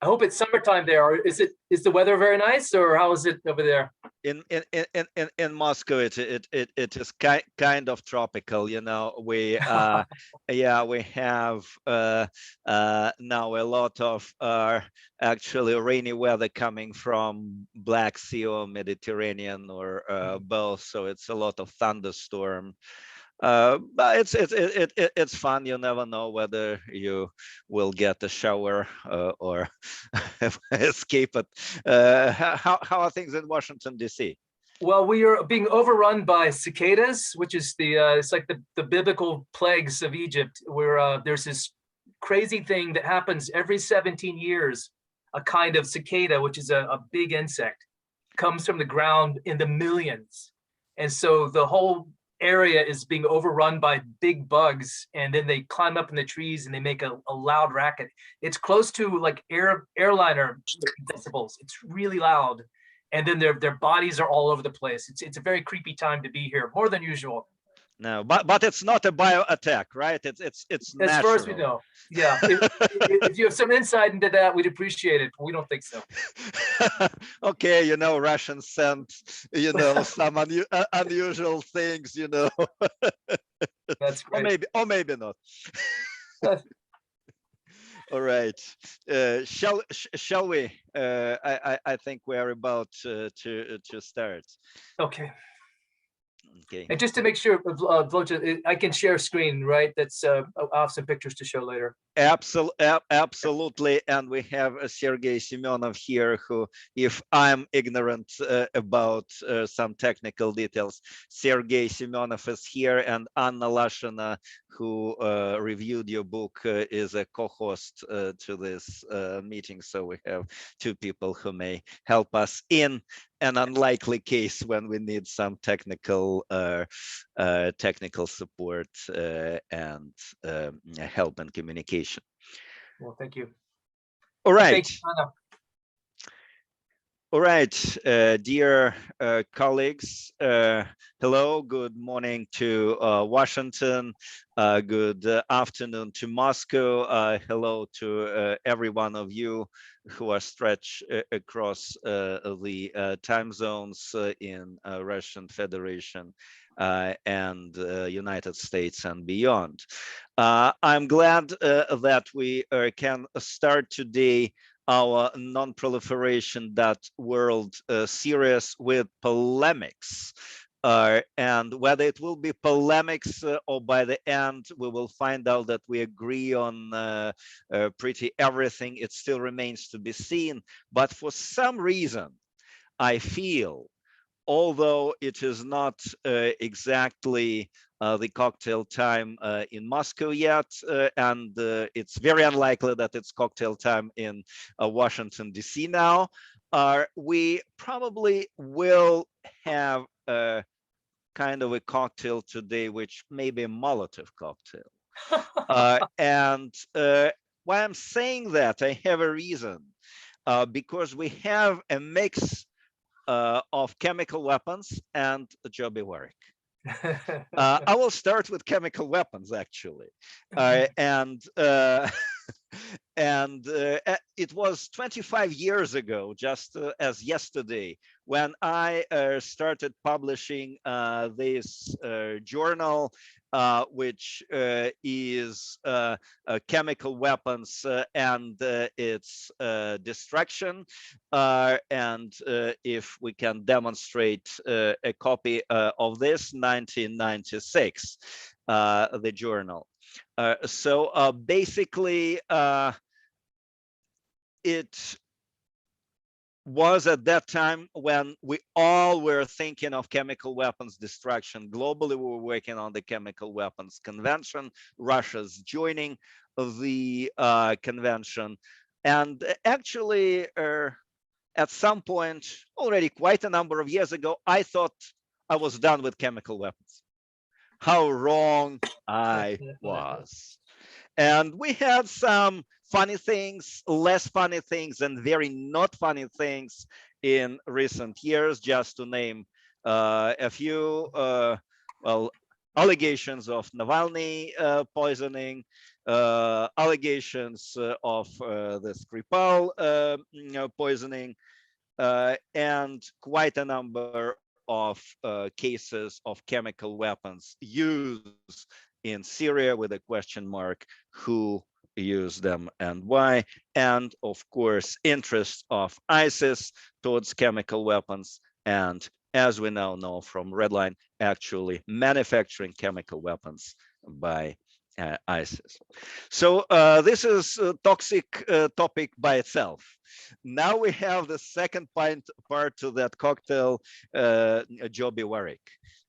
I hope it's summertime there. Or is the weather very nice, or how is it over there? In Moscow, it is kind of tropical. You know, we yeah, we have now a lot of actually rainy weather coming from Black Sea or Mediterranean or both. So it's a lot of thunderstorm. But it's fun. You never know whether you will get a shower or escape it. How are things in Washington, D.C.? Well, we are being overrun by cicadas, which is it's like the biblical plagues of Egypt, where there's this crazy thing that happens every 17 years. A kind of cicada, which is a big insect, comes from the ground in the millions. And so the whole area is being overrun by big bugs, and then they climb up in the trees and they make a loud racket. It's close to like airliner decibels. It's really loud. And then their bodies are all over the place. It's a very creepy time to be here, more than usual. No, but it's not a bio attack, right? It's natural. As far as we know, yeah. If you have some insight into that, we'd appreciate it. We don't think so. Okay, you know, Russians sent, you know, some unusual things, you know. That's great. Or maybe not. All right. Shall we? I think we are about to start. Okay. Okay. And just to make sure, I can share screen, right? That's I'll have some pictures to show later. Absolutely. And we have Sergey Semyonov here, who, if I'm ignorant about some technical details, Sergey Semyonov is here, and Anna Lashina, who reviewed your book, is a co-host to this meeting. So we have two people who may help us in an unlikely case when we need some technical support and help and communication. Well, thank you. All right. Thank you, Anna. All right, dear colleagues, hello, good morning to Washington, good afternoon to Moscow, hello to every one of you who are stretched across the time zones in Russian Federation and United States and beyond. I'm glad that we can start today our non-proliferation.world series with polemics. And whether it will be polemics or by the end, we will find out that we agree on pretty everything. It still remains to be seen. But for some reason, I feel, although it is not exactly the cocktail time in Moscow yet, and it's very unlikely that it's cocktail time in Washington, D.C. now, we probably will have a kind of a cocktail today, which may be a Molotov cocktail. And why I'm saying that, I have a reason, because we have a mix of chemical weapons and Joby Warrick. I will start with chemical weapons, actually, and it was 25 years ago, just as yesterday, when I started publishing this journal, which is chemical weapons and its destruction. And if we can demonstrate a copy of this, 1996, the journal. So basically, it was at that time when we all were thinking of chemical weapons destruction. Globally, we were working on the Chemical Weapons Convention. Russia's joining the convention. And actually, at some point, already quite a number of years ago, I thought I was done with chemical weapons. How wrong I was. And we had some funny things, less funny things, and very not funny things in recent years, just to name a few. Well, allegations of Navalny poisoning, allegations of the Skripal poisoning, and quite a number of cases of chemical weapons used in Syria with a question mark who used them and why, and of course interests of ISIS towards chemical weapons, and as we now know from Redline, actually manufacturing chemical weapons by ISIS. So this is a toxic topic by itself. Now we have the second part to that cocktail, Joby Warrick.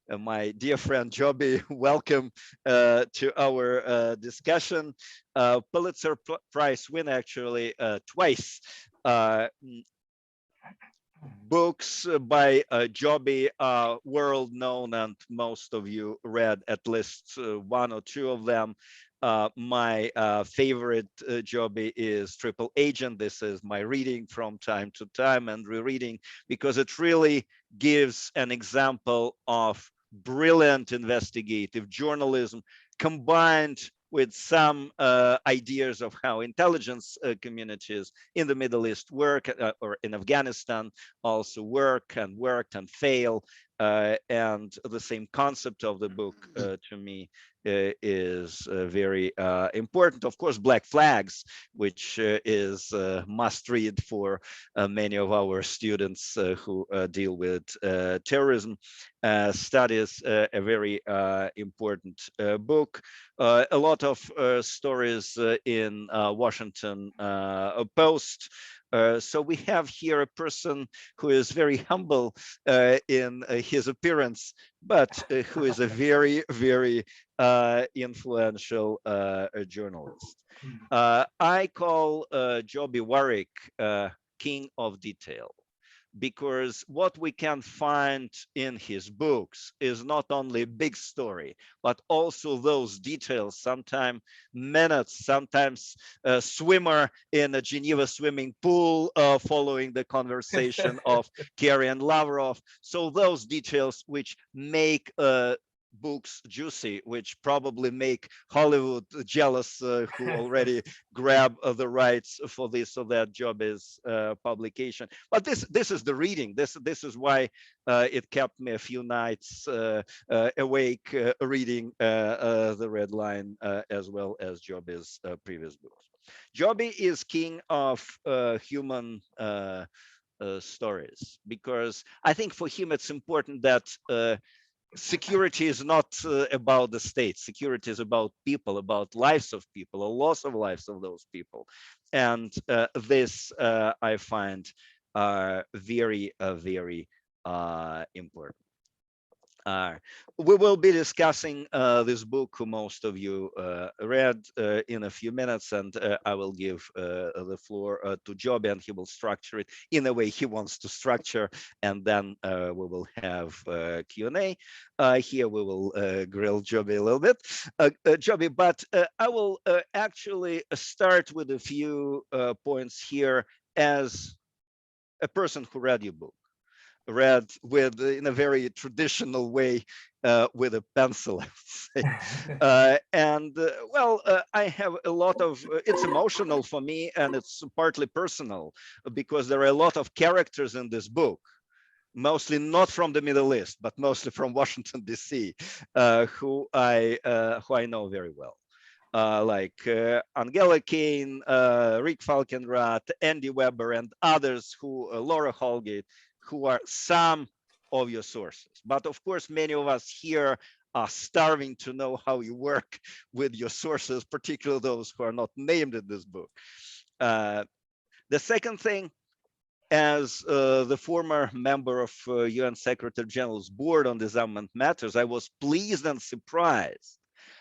My dear friend Joby, welcome to our discussion. Pulitzer Prize winner actually twice. Books by Joby are world known, and most of you read at least one or two of them. My favorite Joby is Triple Agent. This is my reading from time to time and rereading, because it really gives an example of brilliant investigative journalism combined with some ideas of how intelligence communities in the Middle East work, or in Afghanistan also work and worked and fail. And the same concept of the book to me is very important. Of course, Black Flags, which is must read for many of our students who deal with terrorism studies, a very important book. A lot of stories in Washington Post. So we have here a person who is very humble in his appearance, but who is a very, very influential journalist. I call Joby Warrick king of detail, because what we can find in his books is not only a big story, but also those details, sometimes minutes, sometimes a swimmer in a Geneva swimming pool following the conversation of Kerry and Lavrov. So those details which make books juicy, which probably make Hollywood jealous, who already grab the rights for this or that Joby's publication. But this is the reading. This is why it kept me a few nights awake reading the Red Line as well as Joby's previous books. Joby is king of human stories, because I think for him it's important that security is not about the state. Security is about people, about lives of people, a loss of lives of those people. And this I find very, very important. We will be discussing this book, who most of you read, in a few minutes, and I will give the floor to Joby, and he will structure it in a way he wants to structure, and then we will have Q&A. Here we will grill Joby a little bit. Joby, but I will actually start with a few points here as a person who read your book. Read with in a very traditional way with a pencil, I would say. I have a lot of it's emotional for me, and it's partly personal, because there are a lot of characters in this book, mostly not from the Middle East, but mostly from Washington DC, who I know very well. Like Angela Kane, Rick Falkenrath, Andy Weber, and others, who Laura Holgate, who are some of your sources. But of course, many of us here are starving to know how you work with your sources, particularly those who are not named in this book. The second thing, as the former member of UN Secretary General's board on disarmament matters, I was pleased and surprised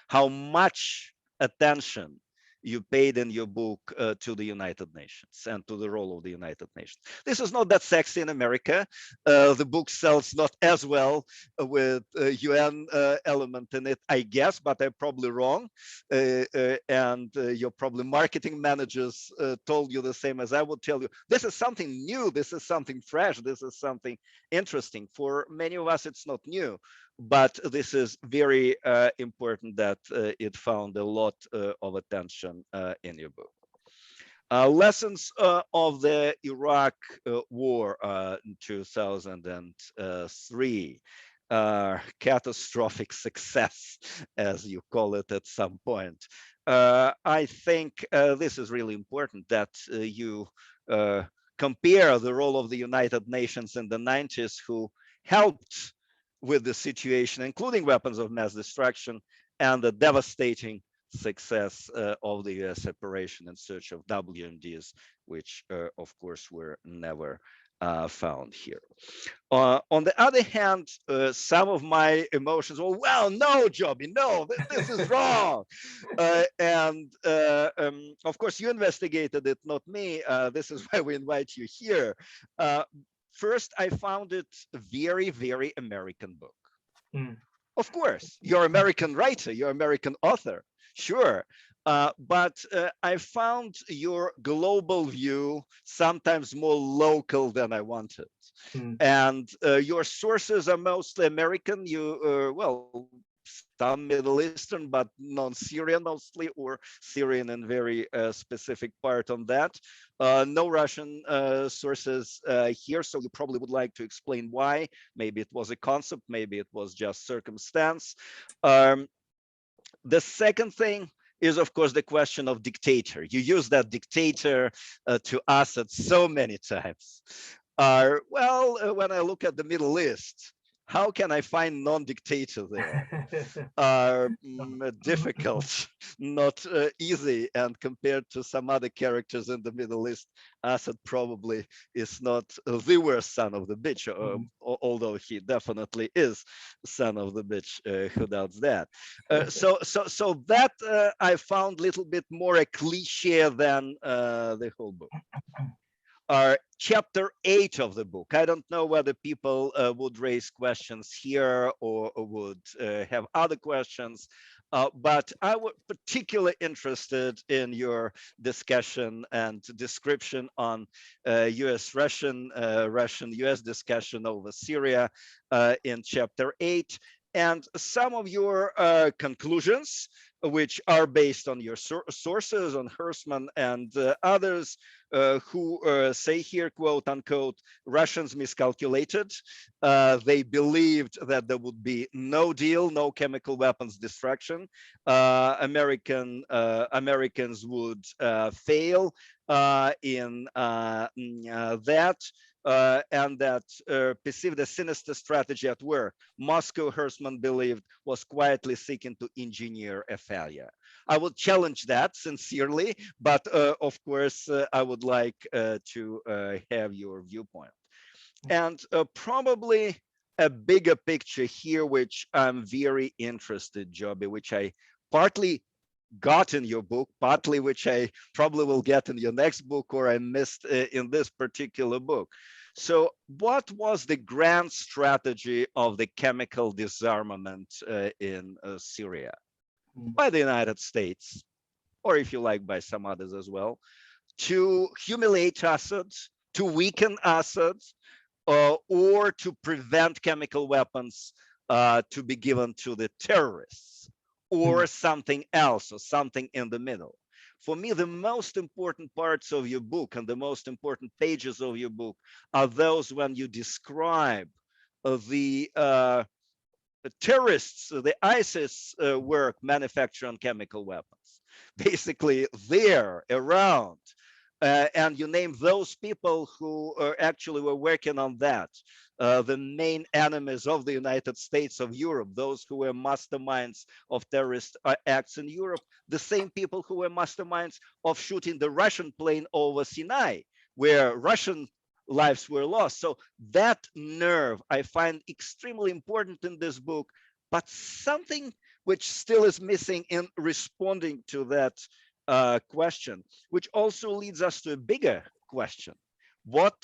how much attention you paid in your book to the United Nations and to the role of the United Nations. This is not that sexy in America. The book sells not as well with UN element in it, I guess, but I'm probably wrong. And your probably marketing managers told you the same as I would tell you. This is something new. This is something fresh. This is something interesting. For many of us, it's not new. but this is very important that it found a lot of attention in your book. Lessons of the Iraq War in 2003. Catastrophic success, as you call it at some point. I think this is really important that you compare the role of the United Nations in the 90s, who helped with the situation, including weapons of mass destruction, and the devastating success of the US operation in search of WMDs, which of course were never found here. On the other hand, some of my emotions were, well, no, Joby, no, this is wrong. Of course, you investigated it, not me. This is why we invite you here. First, I found it a very, very American book. Mm. Of course, you're American writer, you're American author, sure. But I found your global view sometimes more local than I wanted. Mm. And your sources are mostly American. Well, some Middle Eastern, but non-Syrian mostly, or Syrian in very specific part on that. No Russian sources here, so you probably would like to explain why. Maybe it was a concept, maybe it was just circumstance. The second thing is, of course, the question of dictator. You use that dictator to Assad so many times. When I look at the Middle East, how can I find non-dictator there? Difficult, not easy. And compared to some other characters in the Middle East, Assad probably is not the worst son of the bitch, although he definitely is son of the bitch. Who doubts that? So that I found a little bit more a cliche than the whole book. Chapter 8 of the book. I don't know whether people would raise questions here or would have other questions, but I was particularly interested in your discussion and description on Russian-US discussion over Syria in chapter 8, and some of your conclusions, which are based on your sources, on Hersman and others, who say here, quote unquote, Russians miscalculated. They believed that there would be no deal, no chemical weapons destruction. Americans would fail in that. And that perceived a sinister strategy at work. Moscow, Hersman believed, was quietly seeking to engineer a failure. I would challenge that sincerely, but of course, I would like to have your viewpoint. And probably a bigger picture here, which I'm very interested, Joby, which I partly got in your book, partly which I probably will get in your next book, or I missed in this particular book. So what was the grand strategy of the chemical disarmament in Syria by the United States, or if you like, by some others as well, to humiliate Assad, to weaken Assad, or to prevent chemical weapons to be given to the terrorists, or something else, or something in the middle? For me, the most important parts of your book and the most important pages of your book are those when you describe the terrorists, the ISIS work manufacturing chemical weapons, basically there, around. And you name those people who actually were working on that, the main enemies of the United States of Europe, those who were masterminds of terrorist acts in Europe, the same people who were masterminds of shooting the Russian plane over Sinai, where Russian lives were lost. So that nerve I find extremely important in this book, but something which still is missing in responding to that question, which also leads us to a bigger question. What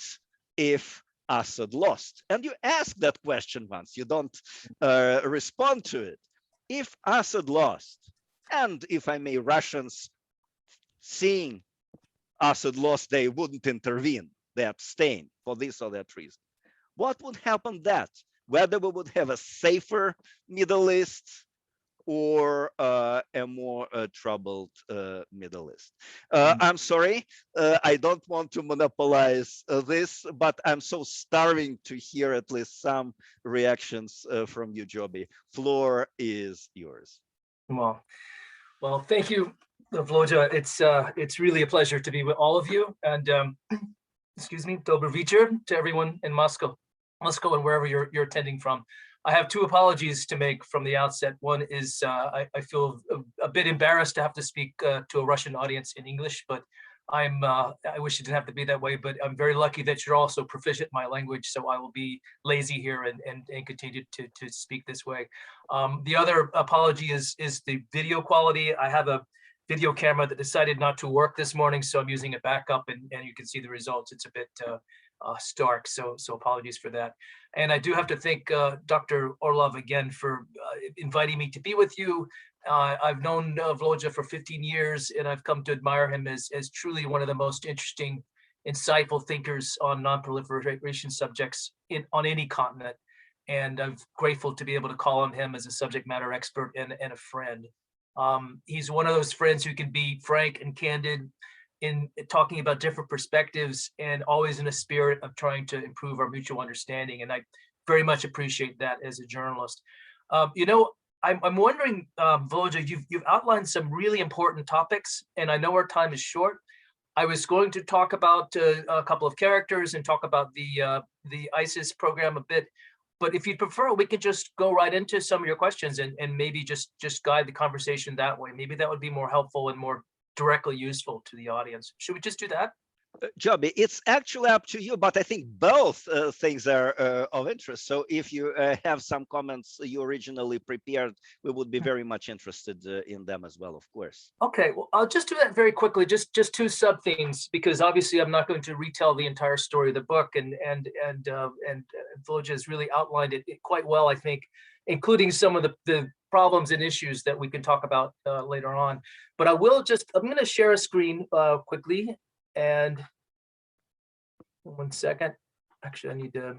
if Assad lost? And you ask that question once, you don't respond to it. If Assad lost, and if I may, Russians seeing Assad lost, they wouldn't intervene, they abstain for this or that reason. What would happen that whether we would have a safer Middle East or a more troubled Middle East. I'm sorry, I don't want to monopolize this, but I'm so starving to hear at least some reactions from you, Joby. Floor is yours. Well, thank you, Vloja. It's really a pleasure to be with all of you. And excuse me, Dobry večer to everyone in Moscow and wherever you're attending from. I have two apologies to make from the outset. One is I feel a bit embarrassed to have to speak to a Russian audience in English, but I wish it didn't have to be that way, but I'm very lucky that you're also proficient in my language, so I will be lazy here and continue to speak this way. The other apology is the video quality. I have a video camera that decided not to work this morning, so I'm using a backup, and you can see the results. It's a bit stark, so apologies for that. And I do have to thank Dr. Orlov again for inviting me to be with you. I've known Vloja for 15 years, and I've come to admire him as truly one of the most interesting, insightful thinkers on non-proliferation subjects on any continent. And I'm grateful to be able to call on him as a subject matter expert and a friend. He's one of those friends who can be frank and candid in talking about different perspectives, and always in a spirit of trying to improve our mutual understanding. And I very much appreciate that as a journalist. You know, I'm wondering, Vloja, you've outlined some really important topics, and I know our time is short. I was going to talk about a couple of characters and talk about the ISIS program a bit, but if you'd prefer, we could just go right into some of your questions and maybe just guide the conversation that way. Maybe that would be more helpful and more directly useful to the audience. Should we just do that? Joby, it's actually up to you, but I think both things are of interest. So if you have some comments you originally prepared, we would be very much interested in them as well, of course. Okay, well, I'll just do that very quickly, just two sub themes, because obviously I'm not going to retell the entire story of the book, and Vloja has really outlined it quite well, I think, including some of the problems and issues that we can talk about later on. But I'm going to share a screen quickly. And 1 second, actually, I need to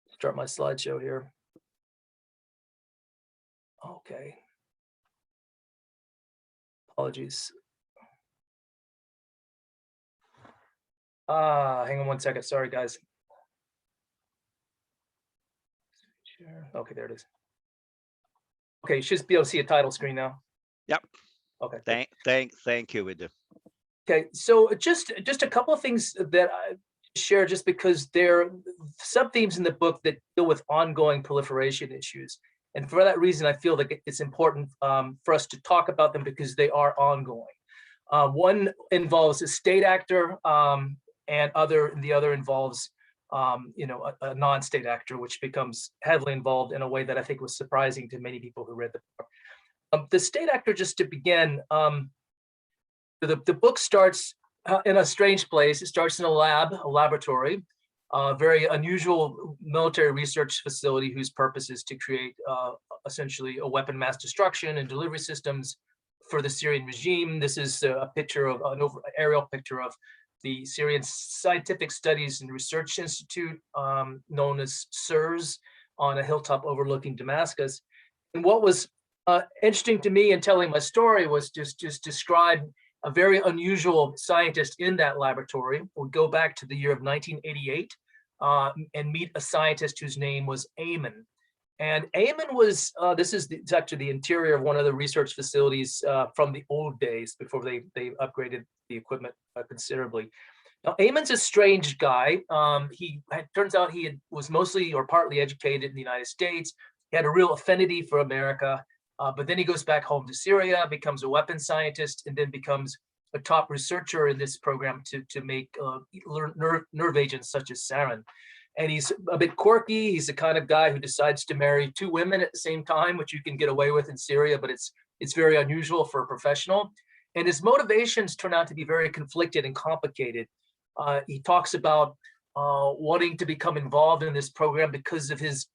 start my slideshow here. Okay. Apologies. Hang on 1 second. Sorry, guys. Okay, there it is. Okay, you should be able to see a title screen now. Yep. Okay. Thank you, we do. Okay, so just a couple of things that I share, just because they're sub-themes in the book that deal with ongoing proliferation issues. And for that reason, I feel like it's important for us to talk about them because they are ongoing. One involves a state actor, and the other involves a non-state actor, which becomes heavily involved in a way that I think was surprising to many people who read the book. The state actor, just to begin, the book starts in a strange place. It starts in a laboratory, a very unusual military research facility whose purpose is to create essentially a weapon mass destruction and delivery systems for the Syrian regime. This is a picture of an aerial picture of the Syrian Scientific Studies and Research Institute, known as SIRS, on a hilltop overlooking Damascus. And what was interesting to me in telling my story was just describe a very unusual scientist in that laboratory. We'll go back to the year of 1988 and meet a scientist whose name was Ayman. And Ayman was, it's actually the interior of one of the research facilities from the old days before they upgraded the equipment considerably. Now, Ayman's a strange guy. Turns out he was mostly or partly educated in the United States. He had a real affinity for America. But then he goes back home to Syria, becomes a weapons scientist, and then becomes a top researcher in this program to make nerve agents such as sarin. And he's a bit quirky. He's the kind of guy who decides to marry 2 women at the same time, which you can get away with in Syria, but it's very unusual for a professional. And his motivations turn out to be very conflicted and complicated. He talks about wanting to become involved in this program because of his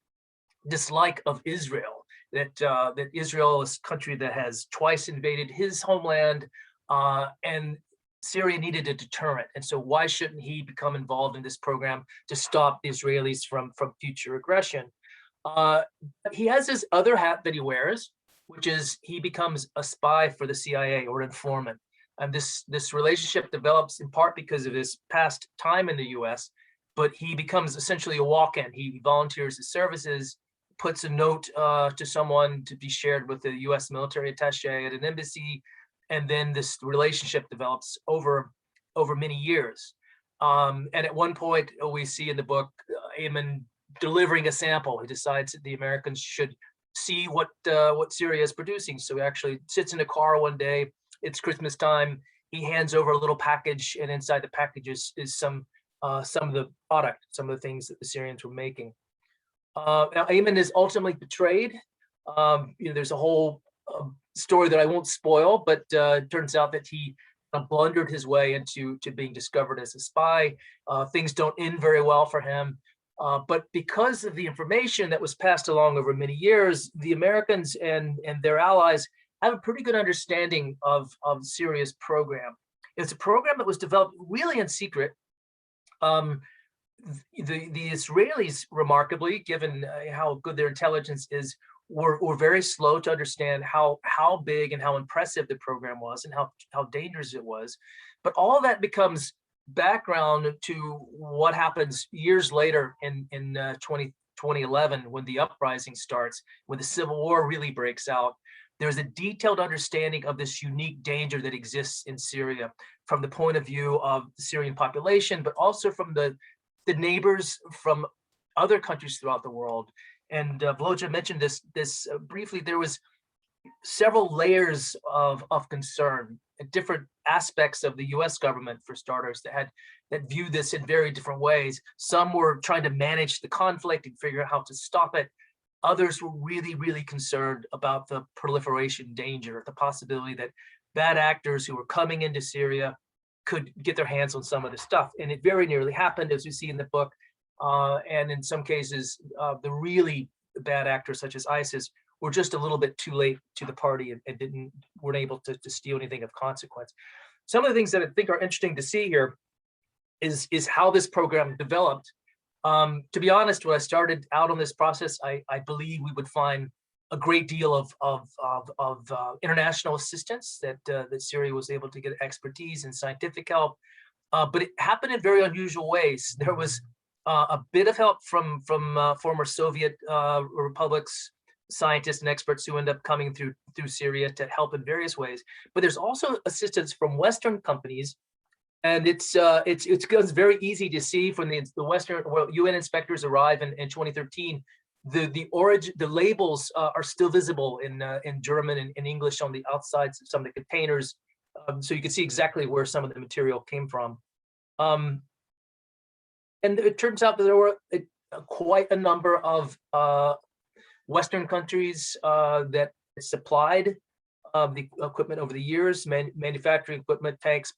dislike of Israel. That Israel is a country that has twice invaded his homeland, and Syria needed a deterrent. And so why shouldn't he become involved in this program to stop the Israelis from future aggression? But he has this other hat that he wears, which is he becomes a spy for the CIA or informant. And this relationship develops in part because of his past time in the US, but he becomes essentially a walk-in. He volunteers his services, puts a note to someone to be shared with the US military attaché at an embassy, and then this relationship develops over many years. And at one point, we see in the book Ayman delivering a sample. He decides that the Americans should see what Syria is producing. So he actually sits in a car one day. It's Christmas time. He hands over a little package, and inside the package is some of the product, some of the things that the Syrians were making. Now, Ayman is ultimately betrayed. There's a whole story that I won't spoil, but it turns out that he blundered his way into being discovered as a spy. Things don't end very well for him. But because of the information that was passed along over many years, the Americans and their allies have a pretty good understanding of Syria's program. It's a program that was developed really in secret. The Israelis, remarkably, given how good their intelligence is, were very slow to understand how big and how impressive the program was and how dangerous it was. But all of that becomes background to what happens years later in 2011, when the uprising starts, when the civil war really breaks out. There's a detailed understanding of this unique danger that exists in Syria from the point of view of the Syrian population, but also from the neighbors from other countries throughout the world. And Vloja mentioned this briefly. There was several layers of concern at different aspects of the U.S. government, for starters, that viewed this in very different ways. Some were trying to manage the conflict and figure out how to stop it. Others were really, really concerned about the proliferation danger, the possibility that bad actors who were coming into Syria could get their hands on some of the stuff. And it very nearly happened, as we see in the book. And in some cases, the really bad actors, such as ISIS, were just a little bit too late to the party and weren't able to steal anything of consequence. Some of the things that I think are interesting to see here is how this program developed. To be honest, when I started out on this process, I believe we would find a great deal of international assistance, that Syria was able to get expertise and scientific help, but it happened in very unusual ways. There was a bit of help from former Soviet republics, scientists and experts who end up coming through Syria to help in various ways. But there's also assistance from Western companies. And it's very easy to see from the Western, well, UN inspectors arrive in 2013. The labels are still visible in German and in English on the outsides of some of the containers, so you can see exactly where some of the material came from. And it turns out that there were quite a number of Western countries that supplied the equipment over the years, manufacturing equipment, tanks,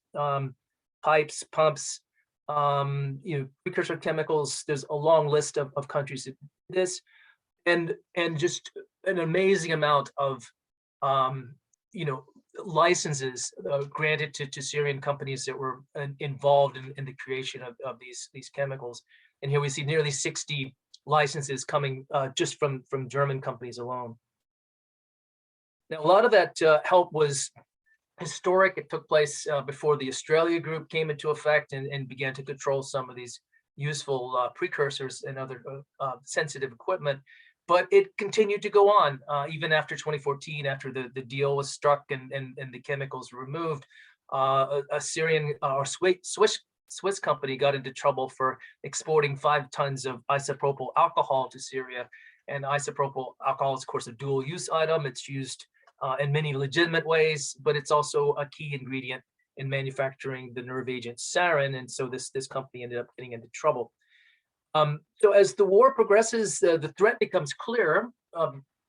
pipes, pumps, precursor chemicals. There's a long list of countries that did this, and just an amazing amount of licenses granted to Syrian companies that were involved in the creation of these chemicals. And here we see nearly 60 licenses coming just from German companies alone. Now, a lot of that help was historic. It took place before the Australia group came into effect and began to control some of these useful precursors and other sensitive equipment. But it continued to go on even after 2014, after the deal was struck and the chemicals were removed. A Syrian or Swiss company got into trouble for exporting 5 tons of isopropyl alcohol to Syria. And isopropyl alcohol is, of course, a dual-use item. It's used in many legitimate ways, but it's also a key ingredient in manufacturing the nerve agent sarin. And so this company ended up getting into trouble. So as the war progresses, the threat becomes clearer,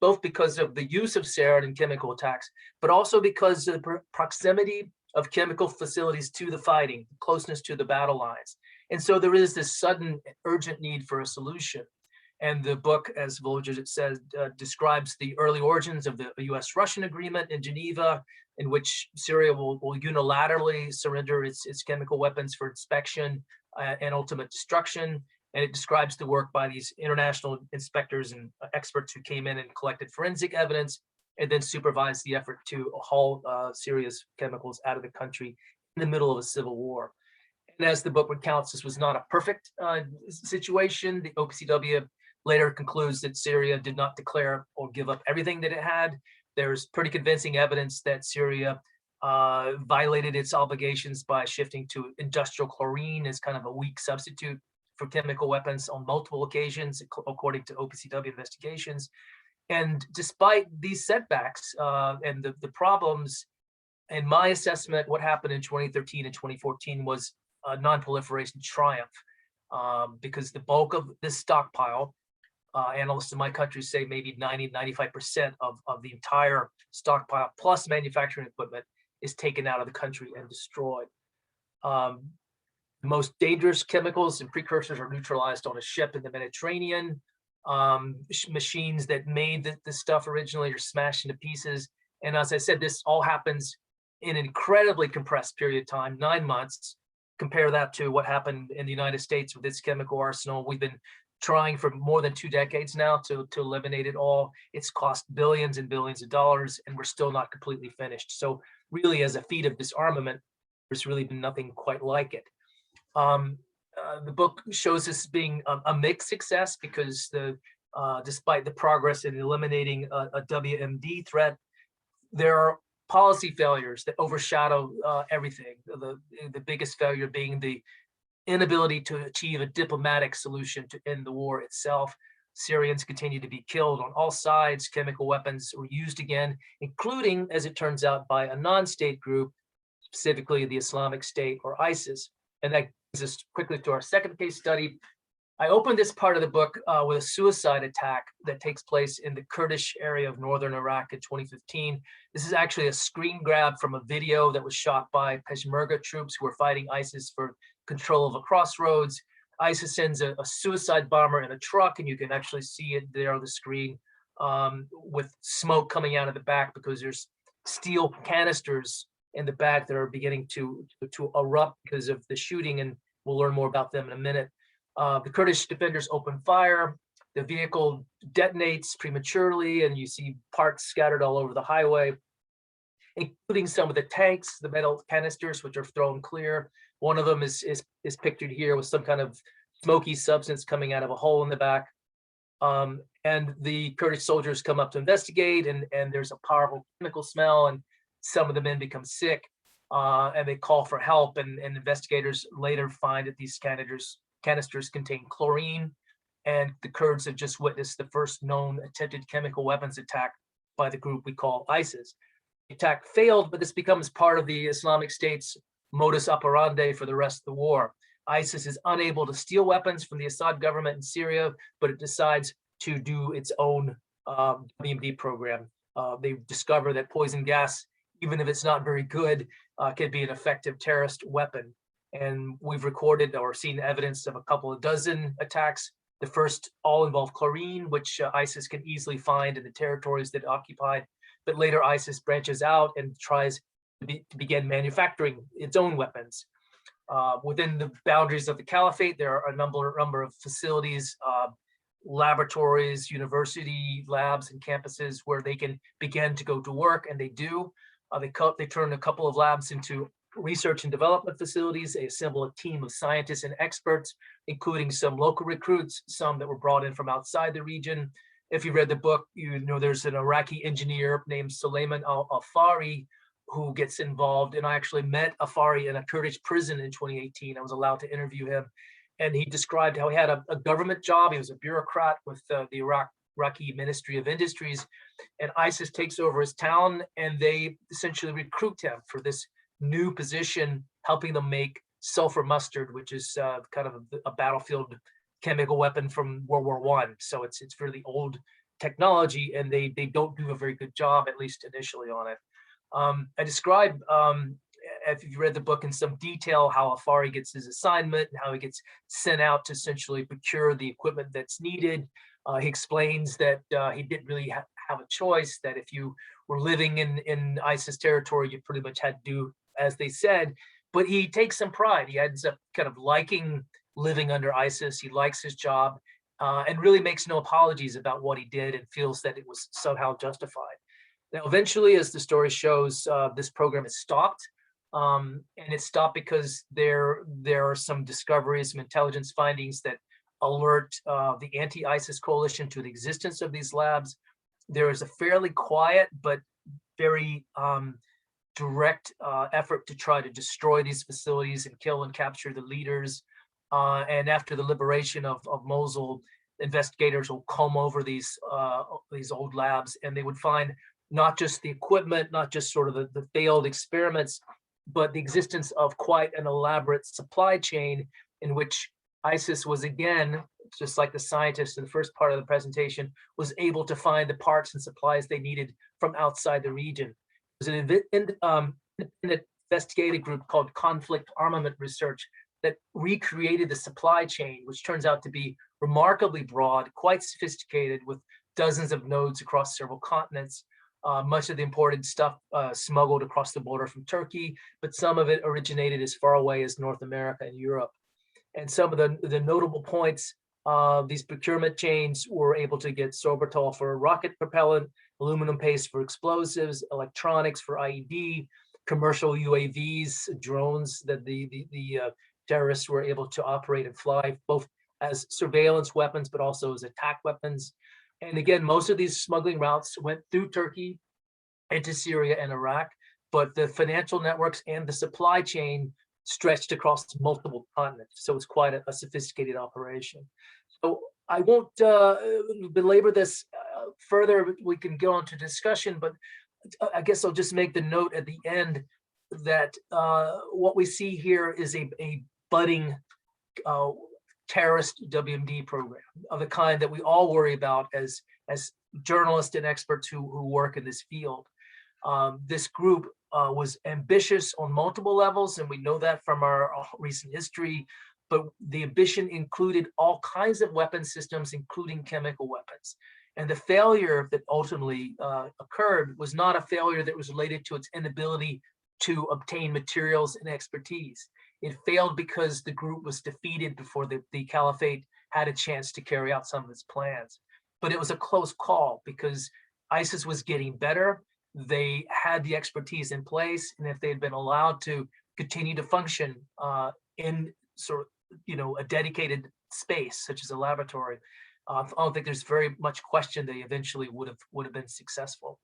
both because of the use of sarin in chemical attacks, but also because of the proximity of chemical facilities to the fighting, closeness to the battle lines. And so there is this sudden urgent need for a solution. And the book, as Volger says, describes the early origins of the US-Russian agreement in Geneva, in which Syria will unilaterally surrender its chemical weapons for inspection and ultimate destruction. And it describes the work by these international inspectors and experts who came in and collected forensic evidence and then supervised the effort to haul Syria's chemicals out of the country in the middle of a civil war. And as the book recounts, this was not a perfect situation. The OPCW later concludes that Syria did not declare or give up everything that it had. There's pretty convincing evidence that Syria violated its obligations by shifting to industrial chlorine as kind of a weak substitute for chemical weapons on multiple occasions, according to OPCW investigations. And despite these setbacks and the problems, in my assessment, what happened in 2013 and 2014 was a non-proliferation triumph, because the bulk of this stockpile, analysts in my country say maybe 90–95% of the entire stockpile plus manufacturing equipment is taken out of the country and destroyed. The most dangerous chemicals and precursors are neutralized on a ship in the Mediterranean. Machines that made the stuff originally are smashed into pieces. And as I said, this all happens in an incredibly compressed period of time, 9 months. Compare that to what happened in the United States with its chemical arsenal. We've been trying for more than 2 decades now to eliminate it all. It's cost billions and billions of dollars, and we're still not completely finished. So really, as a feat of disarmament, there's really been nothing quite like it. The book shows this being a mixed success because despite the progress in eliminating a WMD threat, there are policy failures that overshadow everything. The biggest failure being the inability to achieve a diplomatic solution to end the war itself. Syrians continue to be killed on all sides. Chemical weapons were used again, including, as it turns out, by a non-state group, specifically the Islamic State or ISIS. And that brings us quickly to our second case study. I opened this part of the book with a suicide attack that takes place in the Kurdish area of northern Iraq in 2015. This is actually a screen grab from a video that was shot by Peshmerga troops who were fighting ISIS for control of a crossroads. ISIS sends a suicide bomber in a truck, and you can actually see it there on the screen with smoke coming out of the back because there's steel canisters in the back that are beginning to erupt because of the shooting, and we'll learn more about them in a minute. The Kurdish defenders open fire. The vehicle detonates prematurely, and you see parts scattered all over the highway, including some of the tanks, the metal canisters, which are thrown clear. One of them is pictured here with some kind of smoky substance coming out of a hole in the back. And the Kurdish soldiers come up to investigate, and there's a powerful chemical smell, and some of the men become sick, and they call for help. And investigators later find that these canisters contain chlorine, and the Kurds have just witnessed the first known attempted chemical weapons attack by the group we call ISIS. The attack failed, but this becomes part of the Islamic State's modus operandi for the rest of the war. ISIS is unable to steal weapons from the Assad government in Syria, but it decides to do its own WMD program. They discover that poison gas, even if it's not very good, can be an effective terrorist weapon. And we've recorded or seen evidence of a couple of dozen attacks. The first all involve chlorine, which ISIS can easily find in the territories that it occupied. But later ISIS branches out and tries to begin manufacturing its own weapons. Within the boundaries of the caliphate, there are a number of facilities, laboratories, university labs, and campuses where they can begin to go to work, and they do. They turn a couple of labs into research and development facilities. They assemble a team of scientists and experts, including some local recruits, some that were brought in from outside the region. If you read the book, you know there's an Iraqi engineer named Suleiman al-Afari who gets involved. And I actually met Afari in a Kurdish prison in 2018. I was allowed to interview him. And he described how he had a government job. He was a bureaucrat with the Iraqi Ministry of Industries. And ISIS takes over his town, and they essentially recruit him for this new position, helping them make sulfur mustard, which is kind of a battlefield chemical weapon from World War I. So it's really old technology, and they don't do a very good job, at least initially, on it. I describe if you read the book in some detail, how far he gets his assignment and how he gets sent out to essentially procure the equipment that's needed. He explains that he didn't really have a choice, that if you were living in ISIS territory, you pretty much had to do as they said. But he takes some pride. He ends up kind of liking living under ISIS. He likes his job and really makes no apologies about what he did and feels that it was somehow justified. Now, eventually, as the story shows, this program is stopped. And it stopped because there are some discoveries, some intelligence findings that alert the anti-ISIS coalition to the existence of these labs. There is a fairly quiet but very direct effort to try to destroy these facilities and kill and capture the leaders. And after the liberation of Mosul, investigators will comb over these old labs, and they would find not just the equipment, not just sort of the failed experiments, but the existence of quite an elaborate supply chain in which ISIS was, again, just like the scientists in the first part of the presentation, was able to find the parts and supplies they needed from outside the region. There's an independent investigative group called Conflict Armament Research that recreated the supply chain, which turns out to be remarkably broad, quite sophisticated, with dozens of nodes across several continents. Much of the imported stuff smuggled across the border from Turkey, but some of it originated as far away as North America and Europe. And some of the notable points, these procurement chains were able to get sorbitol for rocket propellant, aluminum paste for explosives, electronics for IED, commercial UAVs, drones that the terrorists were able to operate and fly, both as surveillance weapons, but also as attack weapons. And again, most of these smuggling routes went through Turkey into Syria and Iraq, but the financial networks and the supply chain stretched across multiple continents. So it's quite a sophisticated operation. So I won't belabor this further. We can go on to discussion, but I guess I'll just make the note at the end that what we see here is a budding terrorist WMD program of the kind that we all worry about as journalists and experts who work in this field. This group was ambitious on multiple levels, and we know that from our recent history, but the ambition included all kinds of weapon systems, including chemical weapons. And the failure that ultimately occurred was not a failure that was related to its inability to obtain materials and expertise. It failed because the group was defeated before the caliphate had a chance to carry out some of its plans. But it was a close call because ISIS was getting better. They had the expertise in place, and if they had been allowed to continue to function in sort of, a dedicated space such as a laboratory, I don't think there's very much question they eventually would have been successful.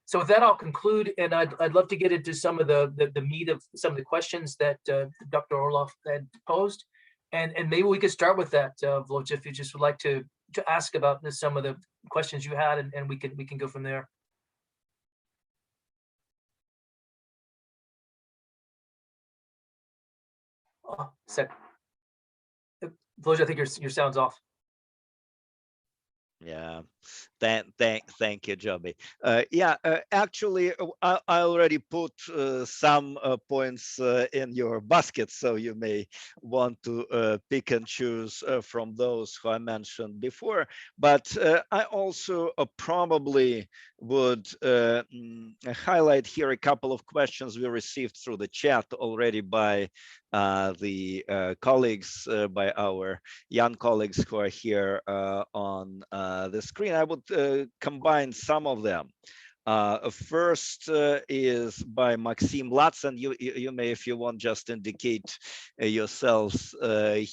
So with that, I'll conclude, and I'd love to get into some of the meat of some of the questions that Dr. Orloff had posed, and maybe we could start with that, Vloj, if you just would like to ask about some of the questions you had, and we can go from there. Oh, Vloj, I think your sound's off. Yeah, thank you, Joby. Actually, I already put some points in your basket, so you may want to pick and choose from those who I mentioned before. But I also probably would highlight here a couple of questions we received through the chat already by the colleagues, by our young colleagues who are here on the screen. I would combine some of them. First is by Maxim Latz, and you may, if you want, just indicate yourselves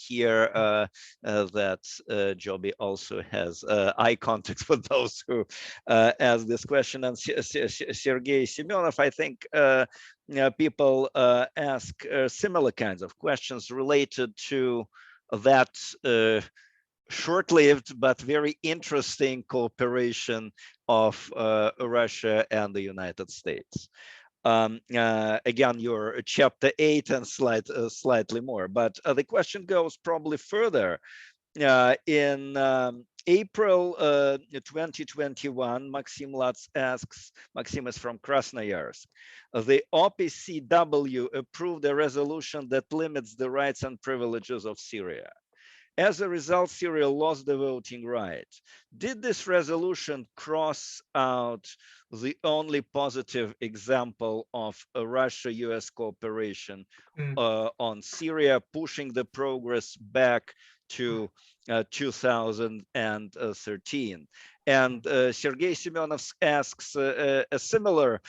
here that Joby also has eye contact for those who ask this question. And Sergei Semyonov, I think people ask similar kinds of questions related to that short-lived but very interesting cooperation of Russia and the United States. Again, you're chapter 8 and slightly more, but the question goes probably further in April 2021, Maxim Lutz asks, Maxim is from Krasnoyarsk, the OPCW approved a resolution that limits the rights and privileges of Syria. As a result, Syria lost the voting right. Did this resolution cross out the only positive example of a Russia-US cooperation on Syria, pushing the progress back to 2013? And Sergei Semyonov asks a similar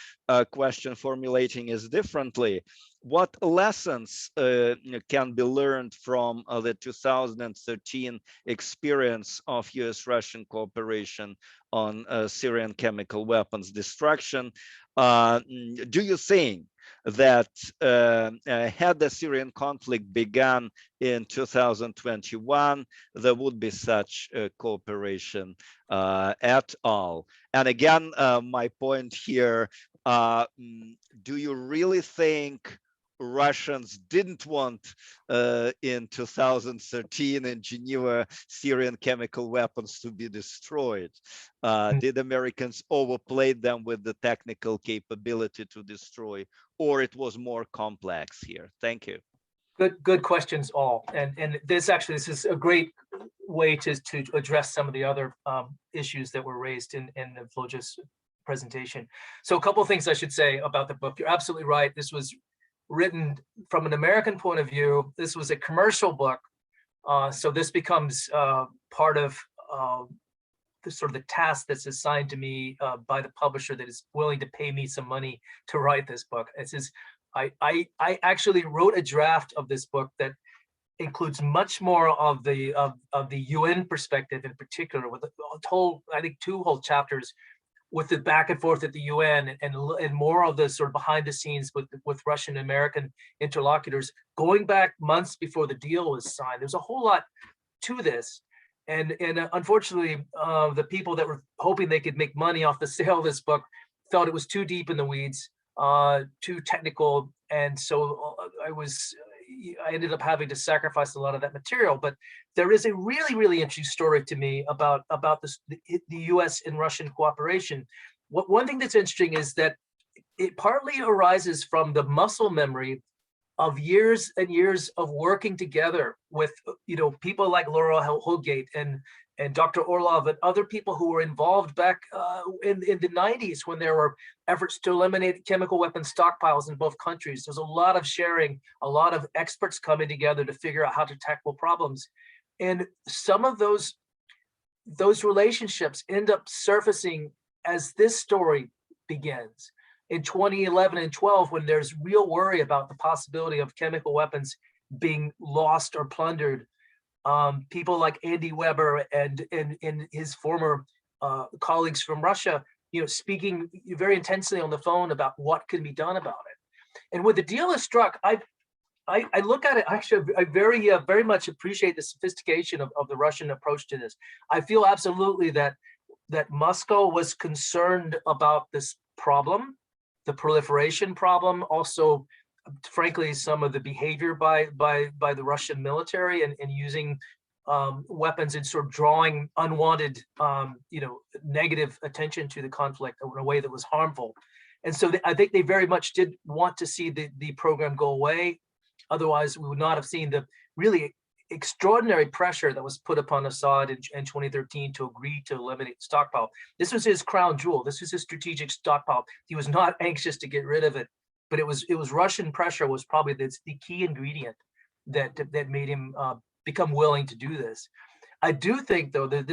question, formulating it differently. What lessons can be learned from the 2013 experience of US-Russian cooperation on Syrian chemical weapons destruction? Do you think that had the Syrian conflict begun in 2021, there would be such cooperation at all? And again, my point here, do you really think Russians didn't want in 2013 in Geneva Syrian chemical weapons to be destroyed? Did Americans overplay them with the technical capability to destroy, or it was more complex here? Thank you. Good questions all, and this is a great way to address some of the other issues that were raised in Volja's presentation. So a couple of things I should say about the book. You're absolutely right. This was written from an American point of view. This was a commercial book, so this becomes part of the sort of the task that's assigned to me by the publisher that is willing to pay me some money to write this book. I actually wrote a draft of this book that includes much more of the UN perspective in particular, with a whole, I think, 2 whole chapters with the back and forth at the UN and more of the sort of behind the scenes with Russian and American interlocutors going back months before the deal was signed. There's a whole lot to this. And unfortunately, the people that were hoping they could make money off the sale of this book felt it was too deep in the weeds, too technical. And so I ended up having to sacrifice a lot of that material. But there is a really, really interesting story to me about the US and Russian cooperation. One thing that's interesting is that it partly arises from the muscle memory of years and years of working together with people like Laura Holgate and Dr. Orlov and other people who were involved back in the 90s when there were efforts to eliminate chemical weapons stockpiles in both countries. There's a lot of sharing, a lot of experts coming together to figure out how to tackle problems. And some of those relationships end up surfacing as this story begins. In 2011 and 12, when there's real worry about the possibility of chemical weapons being lost or plundered, people like Andy Weber and his former colleagues from Russia, speaking very intensely on the phone about what can be done about it. And when the deal is struck, I look at it, actually, I very much appreciate the sophistication of the Russian approach to this. I feel absolutely that Moscow was concerned about this problem, the proliferation problem, also, frankly, some of the behavior by the Russian military and using weapons and sort of drawing unwanted, negative attention to the conflict in a way that was harmful. And so I think they very much did want to see the program go away. Otherwise, we would not have seen the really extraordinary pressure that was put upon Assad in 2013 to agree to eliminate stockpile. This was his crown jewel. This was his strategic stockpile. He was not anxious to get rid of it, but it was Russian pressure was probably the key ingredient that made him become willing to do this. I do think, though, that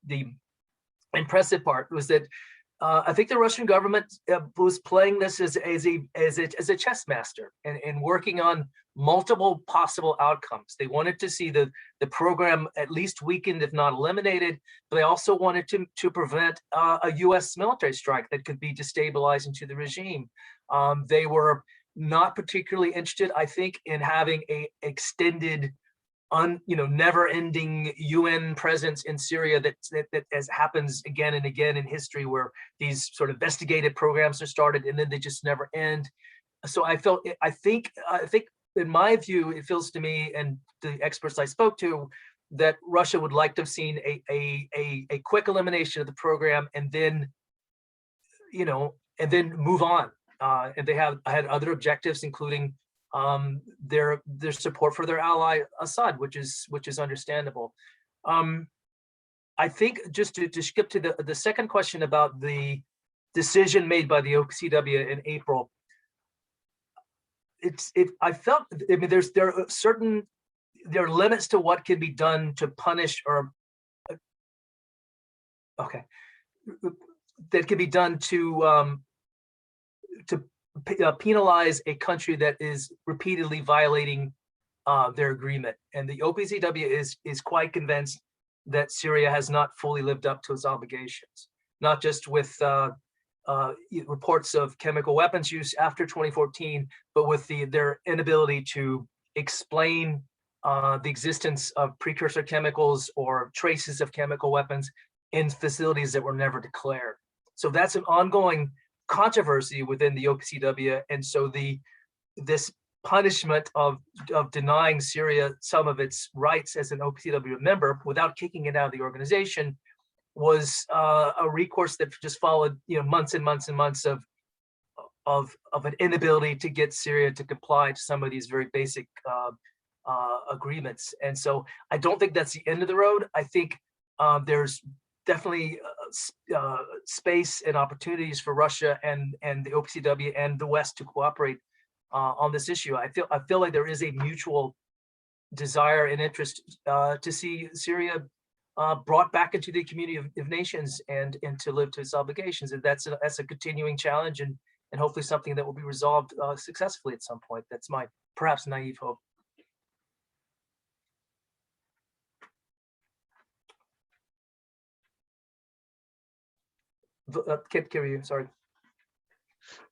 the impressive part was that I think the Russian government was playing this as a chess master and working on multiple possible outcomes. They wanted to see the program at least weakened, if not eliminated. But they also wanted to prevent a U.S. military strike that could be destabilizing to the regime. They were not particularly interested, I think, in having a extended, never-ending UN presence in Syria that as happens again and again in history, where these sort of investigative programs are started and then they just never end. So I think in my view, it feels to me, and the experts I spoke to, that Russia would like to have seen a quick elimination of the program, and then, and then move on. And they had other objectives, including their support for their ally Assad, which is understandable. I think just to skip to the second question about the decision made by the OPCW in April. I felt, I mean, there are limits to what can be done to punish that can be done to penalize a country that is repeatedly violating their agreement. And the OPCW is quite convinced that Syria has not fully lived up to its obligations, not just with reports of chemical weapons use after 2014, but with their inability to explain the existence of precursor chemicals or traces of chemical weapons in facilities that were never declared. So that's an ongoing controversy within the OPCW. And so this punishment of denying Syria some of its rights as an OPCW member without kicking it out of the organization was a recourse that just followed, months and months and months of an inability to get Syria to comply to some of these very basic agreements. And so I don't think that's the end of the road. I think there's definitely space and opportunities for Russia and the OPCW and the West to cooperate on this issue. I feel like there is a mutual desire and interest to see Syria brought back into the community of nations and to live to its obligations. And that's a continuing challenge, and hopefully something that will be resolved successfully at some point. That's my perhaps naive hope. Can't hear you, sorry.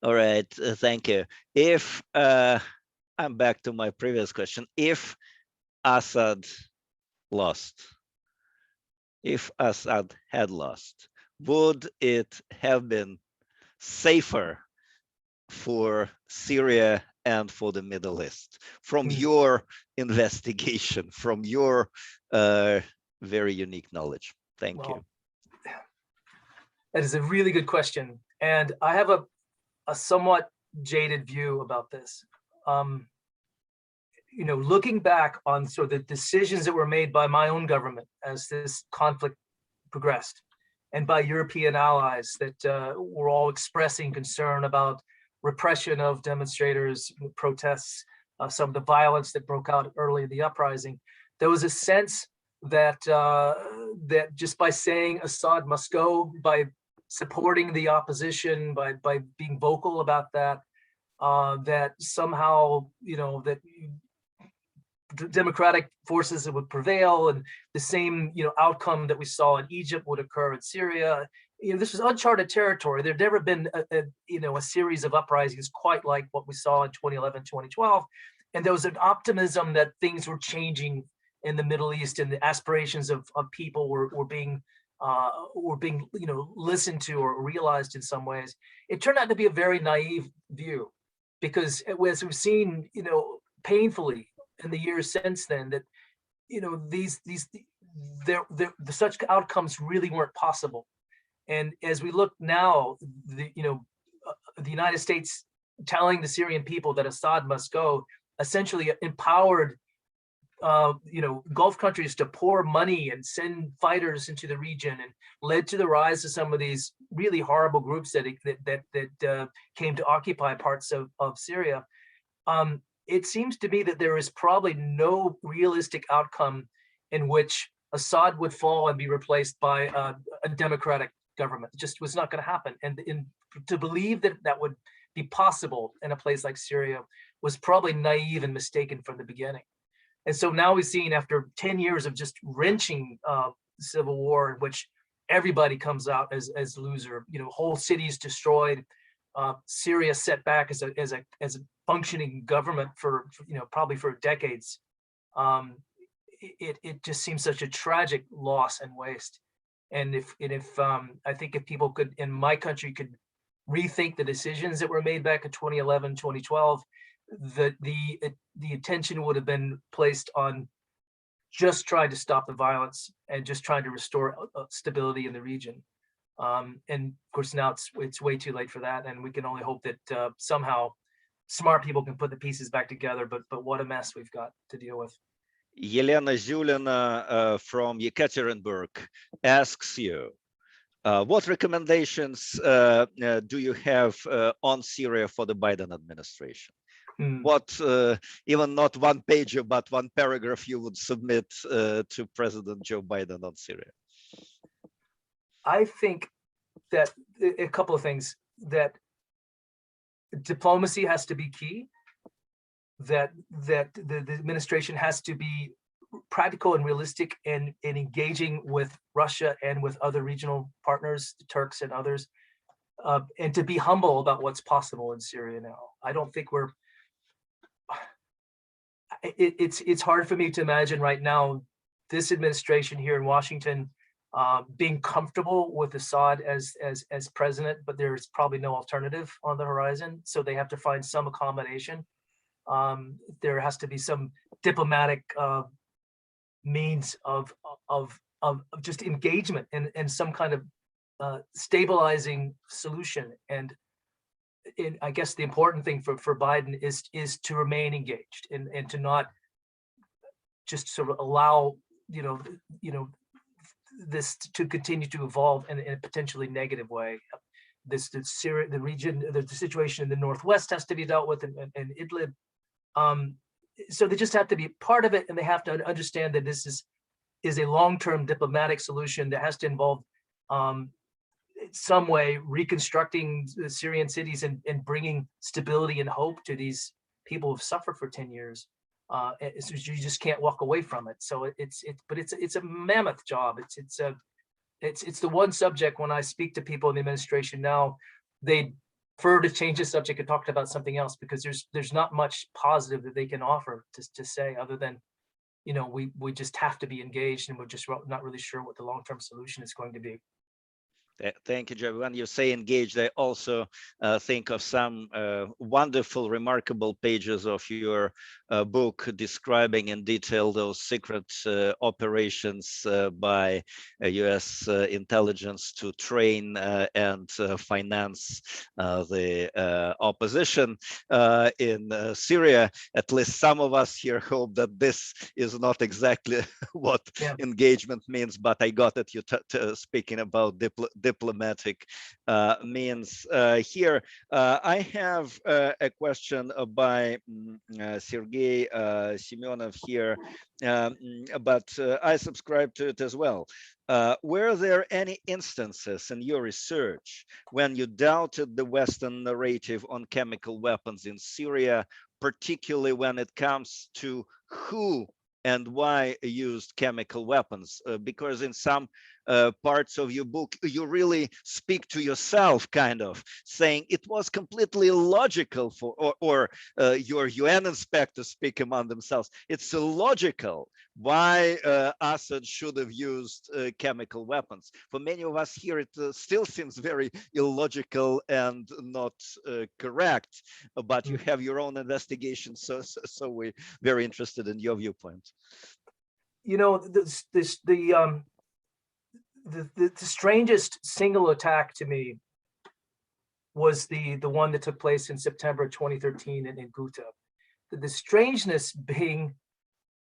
All right, thank you. If I'm back to my previous question, if Assad had lost, would it have been safer for Syria and for the Middle East, from your investigation, from your very unique knowledge? Thank you. That is a really good question. And I have a somewhat jaded view about this. Looking back on sort of the decisions that were made by my own government as this conflict progressed, and by European allies that were all expressing concern about repression of demonstrators, protests, some of the violence that broke out early in the uprising, there was a sense that that just by saying Assad must go, by supporting the opposition, by being vocal about that, that somehow, that democratic forces would prevail, and the same, outcome that we saw in Egypt would occur in Syria. This was uncharted territory. There'd never been a series of uprisings quite like what we saw in 2011, 2012. And there was an optimism that things were changing in the Middle East, and the aspirations of people were being listened to or realized in some ways. It turned out to be a very naive view, because as we've seen, painfully in the years since then, that such outcomes really weren't possible. And as we look now, the United States telling the Syrian people that Assad must go essentially empowered Gulf countries to pour money and send fighters into the region, and led to the rise of some of these really horrible groups that came to occupy parts of Syria. It seems to me that there is probably no realistic outcome in which Assad would fall and be replaced by a democratic government. It just was not going to happen. And to believe that that would be possible in a place like Syria was probably naive and mistaken from the beginning. And so now we've seen, after 10 years of just wrenching civil war, in which everybody comes out as loser, whole cities destroyed, Syria set back as a functioning government for probably for decades. It just seems such a tragic loss and waste. And if I think if people could, in my country, could rethink the decisions that were made back in 2011, 2012, the attention would have been placed on just tried to stop the violence and just trying to restore stability in the region. And of course, now it's way too late for that, and we can only hope that somehow smart people can put the pieces back together. But what a mess we've got to deal with. Yelena Zulina from Yekaterinburg asks you, what recommendations do you have on Syria for the Biden administration? What, even not one page, but one paragraph you would submit to President Joe Biden on Syria? I think that a couple of things, that diplomacy has to be key, that the administration has to be practical and realistic in engaging with Russia and with other regional partners, the Turks and others, and to be humble about what's possible in Syria now. I don't think it's hard for me to imagine right now this administration here in Washington being comfortable with Assad as president, but there's probably no alternative on the horizon. So they have to find some accommodation. There has to be some diplomatic means of just engagement and some kind of stabilizing solution. And I guess the important thing for Biden is to remain engaged and to not just sort of allow this to continue to evolve in a potentially negative way. Syria, the region, the situation in the Northwest has to be dealt with, and Idlib. So they just have to be part of it, and they have to understand that this is a long-term diplomatic solution that has to involve some way reconstructing the Syrian cities and bringing stability and hope to these people who've suffered for 10 years. So you just can't walk away from it. So it's a mammoth job. It's the one subject when I speak to people in the administration now, they prefer to change the subject and talk about something else, because there's not much positive that they can offer to say other than, we just have to be engaged, and we're just not really sure what the long-term solution is going to be. Thank you, Joby. When you say engaged, I also think of some wonderful, remarkable pages of your book describing in detail those secret operations by US intelligence to train and finance the opposition in Syria. At least some of us here hope that this is not exactly what engagement means, but I got it. You speaking about diplomatic means here. I have a question by Sergei Semyonov here, but I subscribe to it as well. Were there any instances in your research when you doubted the Western narrative on chemical weapons in Syria, particularly when it comes to who and why used chemical weapons? Because in some parts of your book, you really speak to yourself, kind of saying it was completely illogical or your UN inspectors speak among themselves. It's illogical why Assad should have used chemical weapons. For many of us here, it still seems very illogical and not correct, but you have your own investigation. So we're very interested in your viewpoint. The strangest single attack to me was the one that took place in September 2013 in Ghouta. The strangeness being,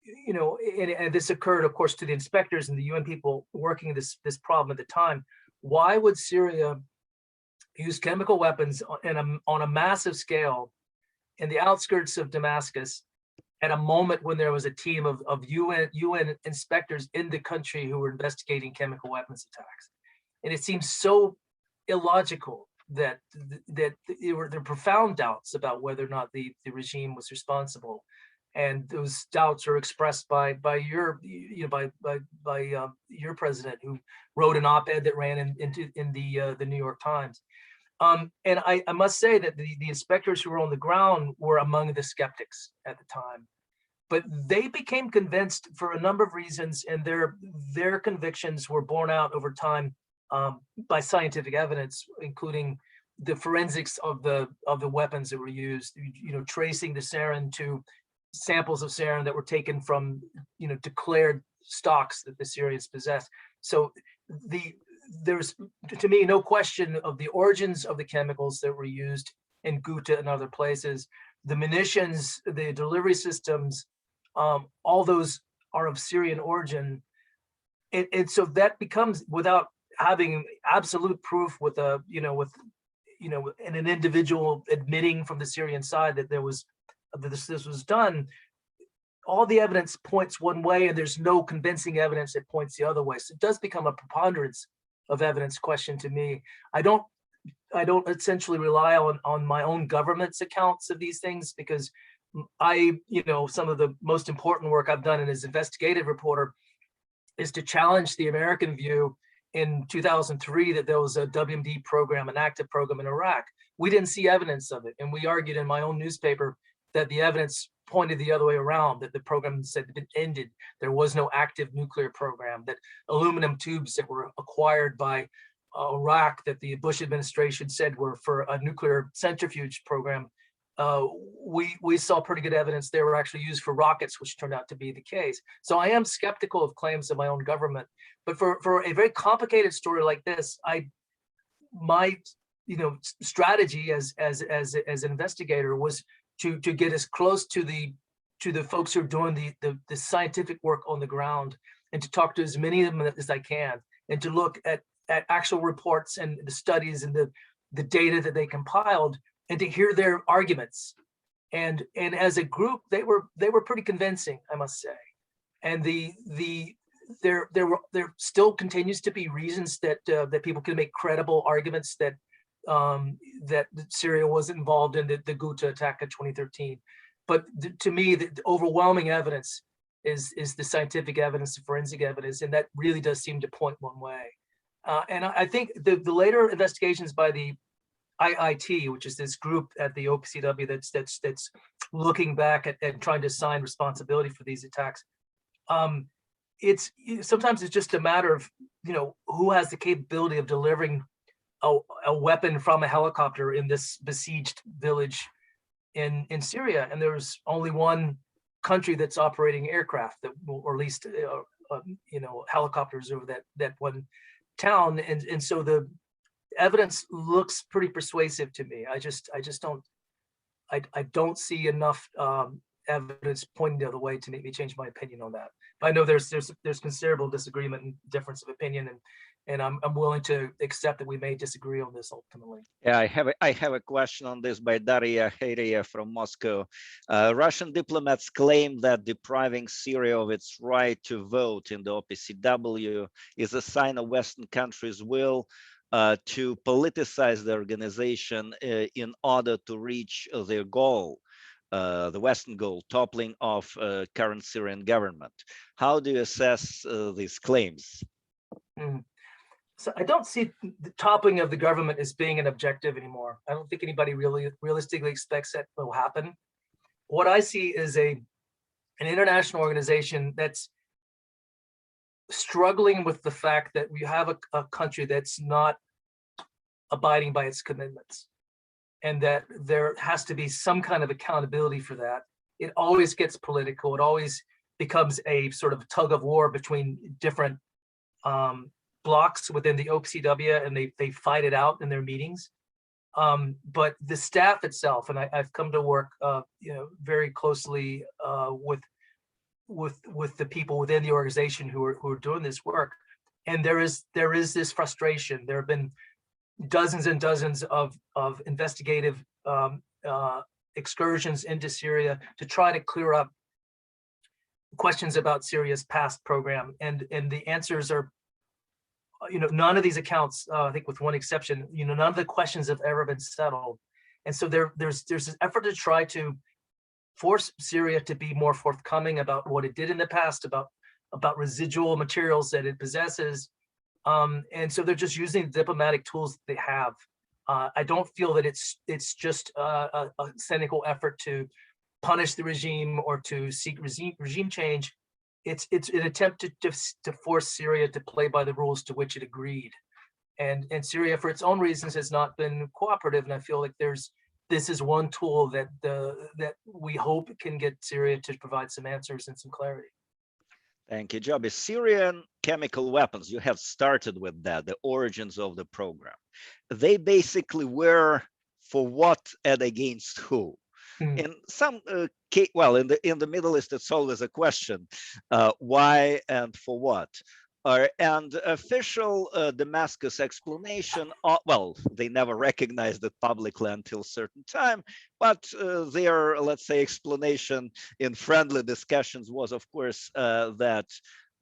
and this occurred, of course, to the inspectors and the UN people working this problem at the time. Why would Syria use chemical weapons on a massive scale in the outskirts of Damascus at a moment when there was a team of UN inspectors in the country who were investigating chemical weapons attacks? And it seems so illogical that there were profound doubts about whether or not the regime was responsible. And those doubts are expressed by your president, who wrote an op-ed that ran in the New York Times. And I must say that the inspectors who were on the ground were among the skeptics at the time, but they became convinced for a number of reasons, and their convictions were borne out over time by scientific evidence, including the forensics of the weapons that were used. Tracing the sarin to samples of sarin that were taken from, declared stocks that the Syrians possessed. So there's, to me, no question of the origins of the chemicals that were used in Ghouta and other places. The munitions, the delivery systems, all those are of Syrian origin. And so that becomes, without having absolute proof with and an individual admitting from the Syrian side that this was done, all the evidence points one way and there's no convincing evidence that points the other way. So it does become a preponderance of evidence question to me. I don't essentially rely on my own government's accounts of these things, because some of the most important work I've done as investigative reporter is to challenge the American view in 2003 that there was a WMD program, an active program in Iraq. We didn't see evidence of it. And we argued in my own newspaper that the evidence pointed the other way around, that the program said it ended. There was no active nuclear program, that aluminum tubes that were acquired by Iraq that the Bush administration said were for a nuclear centrifuge program. We saw pretty good evidence they were actually used for rockets, which turned out to be the case. So I am skeptical of claims of my own government. But for a very complicated story like this, my strategy as an investigator was to get as close to the folks who are doing the scientific work on the ground, and to talk to as many of them as I can, and to look at actual reports and the studies and the data that they compiled, and to hear their arguments. And as a group, they were pretty convincing, I must say. And there still continues to be reasons that people can make credible arguments that Syria was involved in the Ghouta attack in 2013. But to me, the overwhelming evidence is the scientific evidence, the forensic evidence, and that really does seem to point one way. And I think the later investigations by the IIT, which is this group at the OPCW that's looking back at trying to assign responsibility for these attacks, sometimes it's just a matter of who has the capability of delivering a weapon from a helicopter in this besieged village in Syria, and there's only one country that's operating aircraft, or at least helicopters over that one town, and so the evidence looks pretty persuasive to me. I don't see enough evidence pointing the other way to make me change my opinion on that. But I know there's considerable disagreement and difference of opinion, and I'm willing to accept that we may disagree on this ultimately. Yeah, I have a question on this by Daria Heiria from Moscow. Russian diplomats claim that depriving Syria of its right to vote in the OPCW is a sign of Western countries' will to politicize the organization in order to reach their goal, the Western goal, toppling of current Syrian government. How do you assess these claims? So I don't see the toppling of the government as being an objective anymore. I don't think anybody really realistically expects that will happen. What I see is an international organization that's struggling with the fact that we have a country that's not abiding by its commitments, and that there has to be some kind of accountability for that. It always gets political. It always becomes a sort of tug of war between different blocks within the OPCW, and they fight it out in their meetings. But the staff itself, and I've come to work very closely with the people within the organization who are doing this work, and there is this frustration. There have been dozens and dozens of investigative excursions into Syria to try to clear up questions about Syria's past program, and the answers are, none of these accounts, I think with one exception, none of the questions have ever been settled. And so there's this effort to try to force Syria to be more forthcoming about what it did in the past, about residual materials that it possesses. And so they're just using the diplomatic tools that they have. I don't feel that it's just a cynical effort to punish the regime or to seek regime change. It's an attempt to force Syria to play by the rules to which it agreed. And Syria, for its own reasons, has not been cooperative. And I feel like there's this is one tool that we hope can get Syria to provide some answers and some clarity. Thank you, Joby. Syrian chemical weapons, you have started with that, the origins of the program. They basically were for what and against who? In some case, well, in the Middle East, it's always a question, why and for what. And official Damascus explanation, well, they never recognized it publicly until a certain time, but their, let's say, explanation in friendly discussions was, of course, that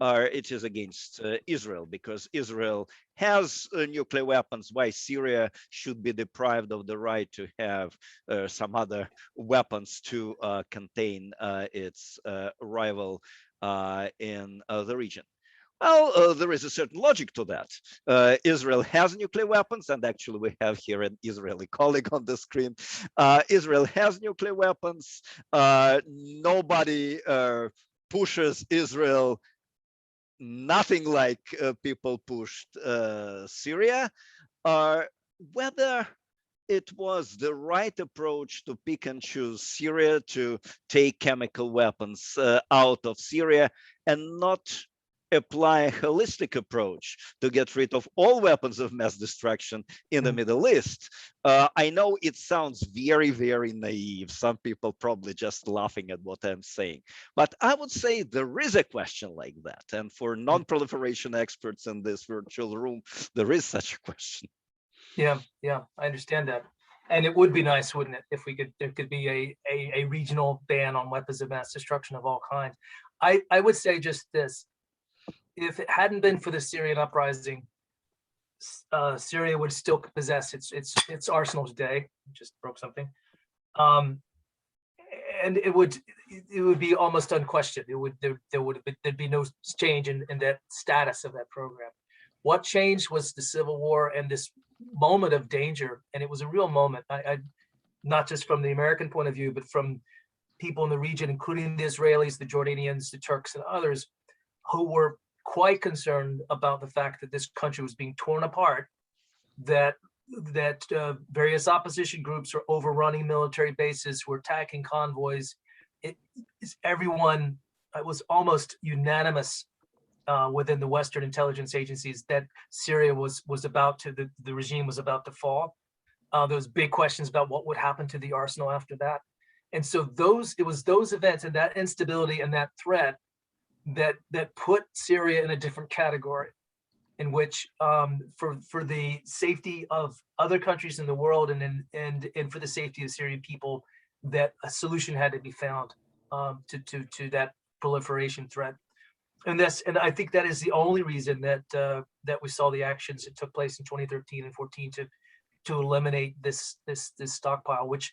it is against Israel, because Israel has nuclear weapons. Why Syria should be deprived of the right to have some other weapons to contain its rival in the region? Well, there is a certain logic to that. Israel has nuclear weapons, and actually we have here an Israeli colleague on the screen. Israel has nuclear weapons. Nobody pushes Israel, nothing like people pushed Syria. Whether it was the right approach to pick and choose Syria, to take chemical weapons out of Syria and not apply a holistic approach to get rid of all weapons of mass destruction in the Middle East. I know it sounds very, very naive. Some people probably just laughing at what I'm saying, but I would say there is a question like that. And for non-proliferation experts in this virtual room, there is such a question. Yeah, I understand that. And it would be nice, wouldn't it, if there could be a regional ban on weapons of mass destruction of all kinds. I would say just this: if it hadn't been for the Syrian uprising, Syria would still possess its arsenal today. Just broke something, and it would be almost unquestioned. There'd be no change in that status of that program. What changed was the civil war and this moment of danger, and it was a real moment. I not just from the American point of view, but from people in the region, including the Israelis, the Jordanians, the Turks, and others, who were quite concerned about the fact that this country was being torn apart, that various opposition groups were overrunning military bases, were attacking convoys. Everyone, it was almost unanimous within the Western intelligence agencies that Syria was about to, the regime was about to fall. There was big questions about what would happen to the arsenal after that. And so it was those events and that instability and that threat that put Syria in a different category, in which for the safety of other countries in the world and for the safety of Syrian people, that a solution had to be found to that proliferation threat. And I think that is the only reason that we saw the actions that took place in 2013 and 14 to eliminate this stockpile, which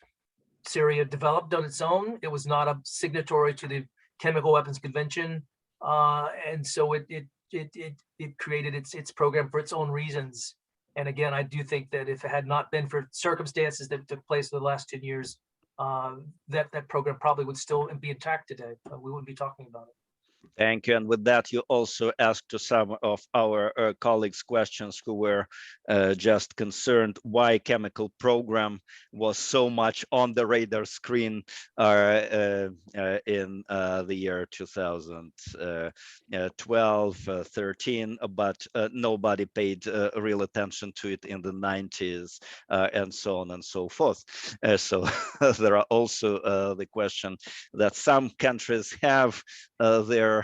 Syria developed on its own. It was not a signatory to the Chemical Weapons Convention, and so it created its program for its own reasons. And again, I do think that if it had not been for circumstances that took place in the last 10 years, that program probably would still be intact today. We wouldn't be talking about it. Thank you. And with that, you also asked to some of our colleagues questions who were just concerned why chemical program was so much on the radar screen in the year 2012, 13, but nobody paid real attention to it in the 90s and so on and so forth. So there are also the question that some countries have their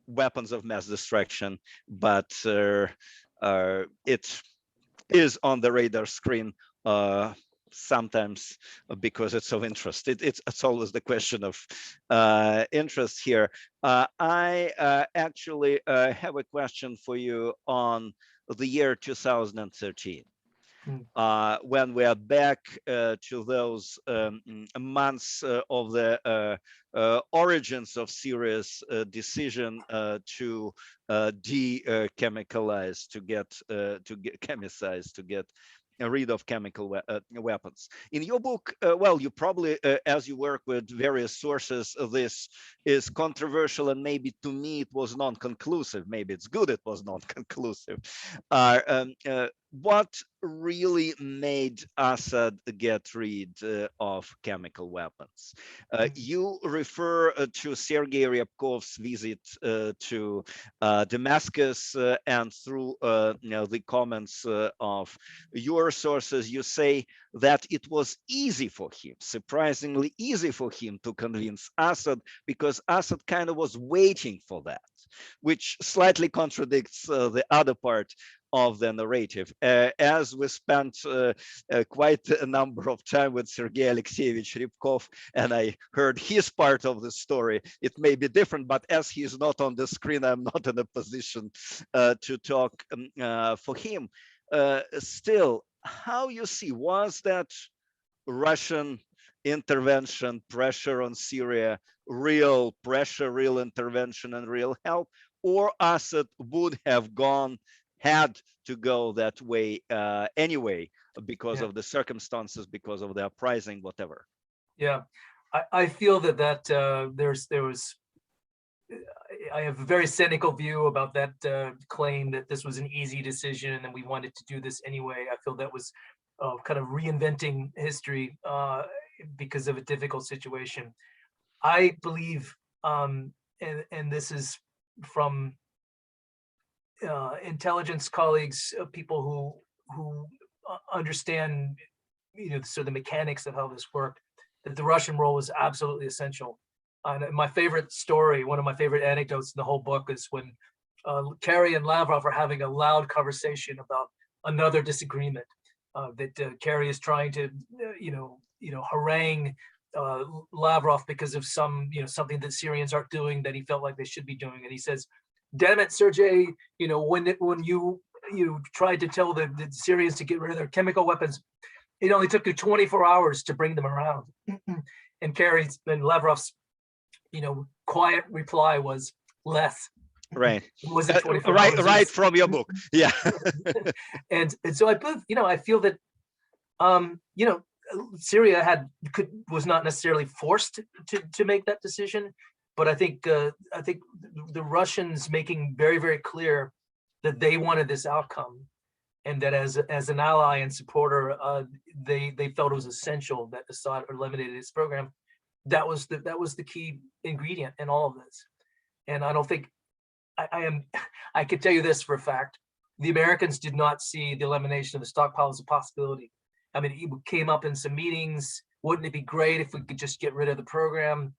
weapons of mass destruction, but it is on the radar screen sometimes because it's of interest. It's always the question of interest here. I actually have a question for you on the year 2013. When we are back to those months of the origins of Syria's decision to de-chemicalize, to get chemicize, to get rid of chemical weapons. In your book, well, you probably, as you work with various sources, this is controversial, and maybe to me it was non-conclusive. Maybe it's good it was non-conclusive. what really made Assad get rid of chemical weapons? You refer to Sergei Ryabkov's visit to Damascus, and through the comments of your sources, you say that it was easy for him, surprisingly easy for him to convince Assad, because Assad kind of was waiting for that, which slightly contradicts the other part of the narrative. As we spent quite a number of time with Sergei Alexeyevich Rybkov, and I heard his part of the story, it may be different, but as he is not on the screen, I'm not in a position to talk for him. Still, how you see, was that Russian intervention, pressure on Syria, real pressure, real intervention, and real help, or Assad would have had to go that way anyway, because Yeah. of the circumstances, because of the uprising, whatever? Yeah, I feel that I have a very cynical view about that claim that this was an easy decision and we wanted to do this anyway. I feel that was kind of reinventing history because of a difficult situation. I believe, and this is from intelligence colleagues, people who understand, sort of the mechanics of how this worked, that the Russian role was absolutely essential. And my favorite story, one of my favorite anecdotes in the whole book, is when Kerry and Lavrov are having a loud conversation about another disagreement. That Kerry is trying to, harangue Lavrov because of something that Syrians aren't doing that he felt like they should be doing, and he says, "Damn it, Sergei! When you tried to tell the Syrians to get rid of their chemical weapons, it only took you 24 hours to bring them around." And Kerry's and Lavrov's, quiet reply was less. Right. It wasn't 24 Right, hours. right from your book. Yeah. and so I believe, I feel that, Syria was not necessarily forced to make that decision, but I think the Russians making very, very clear that they wanted this outcome, and that as an ally and supporter, they felt it was essential that Assad eliminated his program. That was the key ingredient in all of this. And I don't think I could tell you this for a fact: the Americans did not see the elimination of the stockpile as a possibility. I mean, it came up in some meetings. Wouldn't it be great if we could just get rid of the program?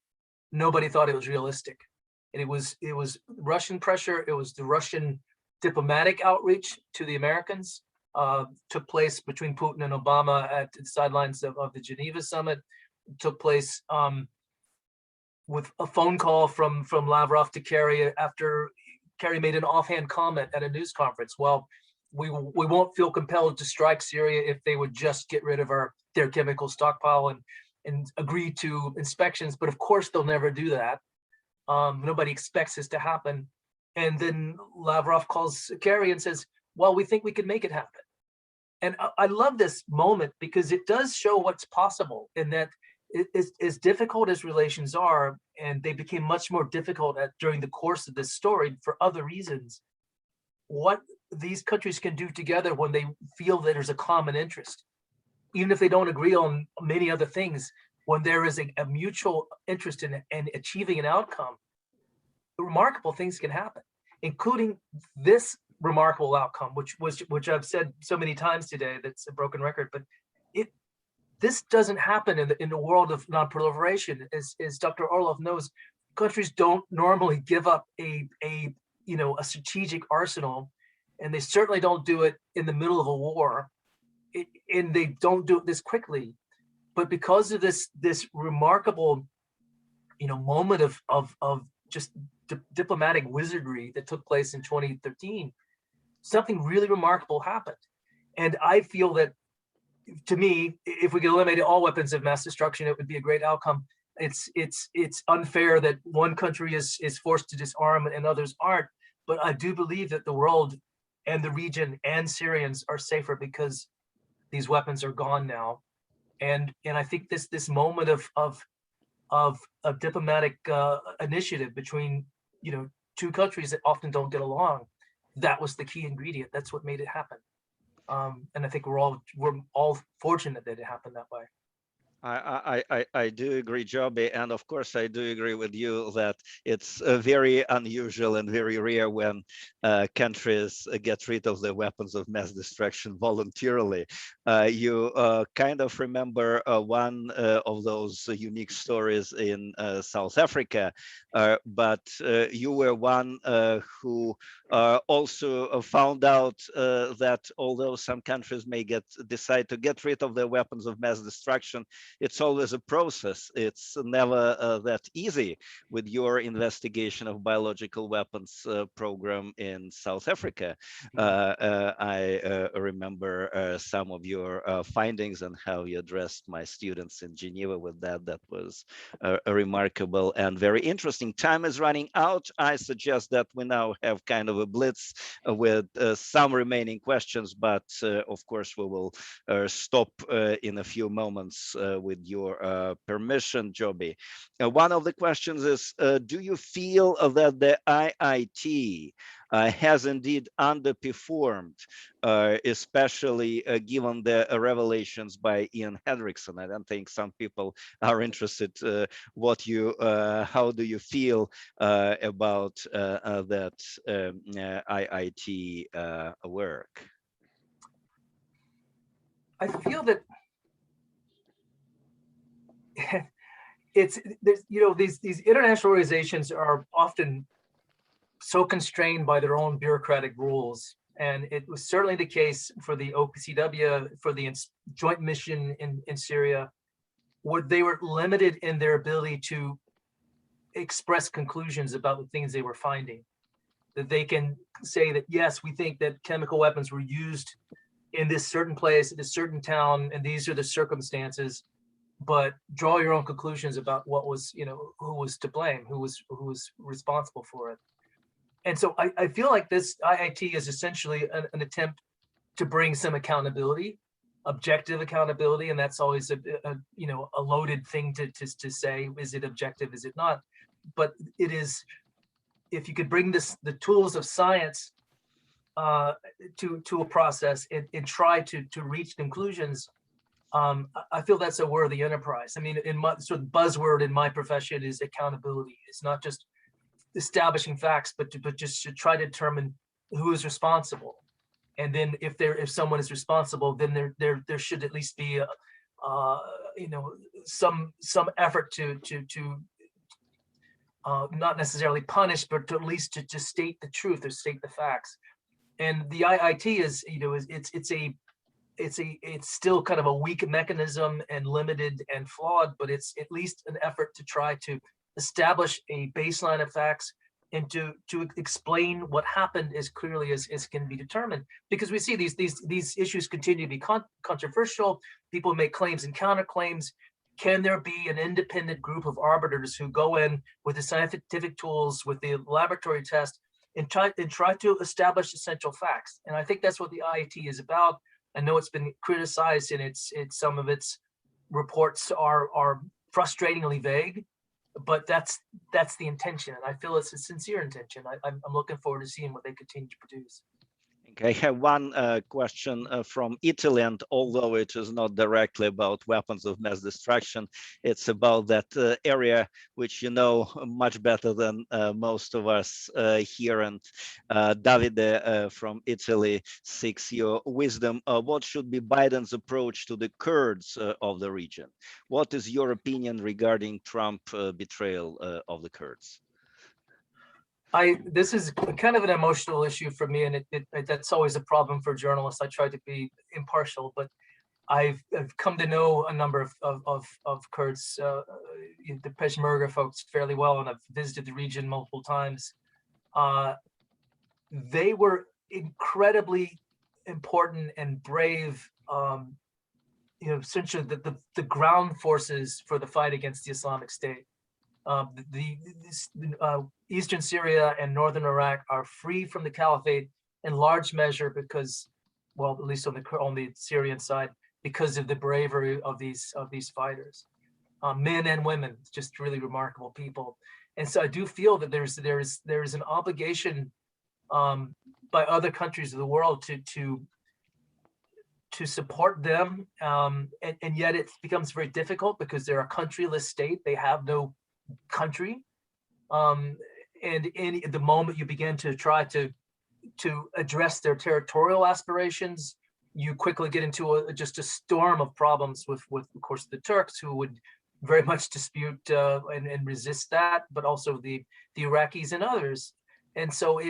Nobody thought it was realistic. And it was Russian pressure. It was the Russian diplomatic outreach to the Americans, took place between Putin and Obama at the sidelines of the Geneva summit. Took place with a phone call from Lavrov to Kerry after Kerry made an offhand comment at a news conference. Well, we won't feel compelled to strike Syria if they would just get rid of their chemical stockpile and agree to inspections. But of course, they'll never do that. Nobody expects this to happen. And then Lavrov calls Kerry and says, "Well, we think we can make it happen." And I love this moment because it does show what's possible, in that as difficult as relations are, and they became much more difficult during the course of this story for other reasons, what these countries can do together when they feel that there's a common interest, even if they don't agree on many other things, when there is a mutual interest in achieving an outcome, remarkable things can happen, including this remarkable outcome, which I've said so many times today, that's a broken record, but this doesn't happen in the world of non-proliferation. As Dr. Orlov knows, countries don't normally give up a strategic arsenal, and they certainly don't do it in the middle of a war, and they don't do it this quickly. But because of this remarkable moment of just diplomatic wizardry that took place in 2013, something really remarkable happened. And I feel that, to me, if we could eliminate all weapons of mass destruction, it would be a great outcome. It's unfair that one country is forced to disarm and others aren't. But I do believe that the world and the region and Syrians are safer because these weapons are gone now. And I think this moment of a diplomatic initiative between two countries that often don't get along, that was the key ingredient. That's what made it happen. And I think we're all fortunate that it happened that way. I do agree, Joby, and of course I do agree with you that it's very unusual and very rare when countries get rid of their weapons of mass destruction voluntarily. You kind of remember one of those unique stories in South Africa, but you were one who also found out that although some countries may decide to get rid of their weapons of mass destruction, it's always a process. It's never that easy. With your investigation of biological weapons program in South Africa, I remember some of your findings and how you addressed my students in Geneva with that. That was remarkable and very interesting. Time is running out. I suggest that we now have kind of a blitz with some remaining questions, but of course we will stop in a few moments with your permission, Joby. One of the questions is, do you feel that the IIT has indeed underperformed, especially given the revelations by Ian Hendrickson? I don't think some people are interested how do you feel about that IIT work? I feel that these international organizations are often so constrained by their own bureaucratic rules. And it was certainly the case for the OPCW, for the joint mission in Syria, where they were limited in their ability to express conclusions about the things they were finding. That they can say that, yes, we think that chemical weapons were used in this certain place, in a certain town, and these are the circumstances, but draw your own conclusions about what was, who was to blame, who was responsible for it. And so I feel like this IIT is essentially an attempt to bring some accountability, objective accountability, and that's always a loaded thing to say. Is it objective? Is it not? But it is. If you could bring the tools of science to a process and try to reach conclusions, I feel that's a worthy enterprise. I mean, in my sort of buzzword in my profession is accountability. It's not just establishing facts, but just to try to determine who is responsible. And then if someone is responsible, then there should at least be some effort to not necessarily punish, but to at least to state the truth or state the facts. And the IIT is, it's still kind of a weak mechanism and limited and flawed, but it's at least an effort to try to establish a baseline of facts and to explain what happened as clearly as can be determined. Because we see these issues continue to be controversial. People make claims and counterclaims. Can there be an independent group of arbiters who go in with the scientific tools, with the laboratory test, and try to establish essential facts? And I think that's what the IIT is about. I know it's been criticized, and some of its reports are frustratingly vague, but that's the intention, and I feel it's a sincere intention. I'm looking forward to seeing what they continue to produce. Okay, I have one question from Italy, and although it is not directly about weapons of mass destruction, it's about that area which you know much better than most of us here. And Davide from Italy seeks your wisdom. What should be Biden's approach to the Kurds of the region? What is your opinion regarding Trump betrayal of the Kurds? This is kind of an emotional issue for me, and that's always a problem for journalists. I try to be impartial, but I've come to know a number of Kurds, the Peshmerga folks, fairly well, and I've visited the region multiple times. They were incredibly important and brave. Essentially the ground forces for the fight against the Islamic State. Eastern Syria and northern Iraq are free from the caliphate in large measure because, well, at least on the Syrian side, because of the bravery of these fighters, men and women, just really remarkable people. And so I do feel that there is an obligation by other countries of the world to to support them, and yet it becomes very difficult because they're a countryless state. They have no country, and in the moment you begin to try to address their territorial aspirations, you quickly get into just a storm of problems with of course the Turks, who would very much dispute and resist that, but also the Iraqis and others. And so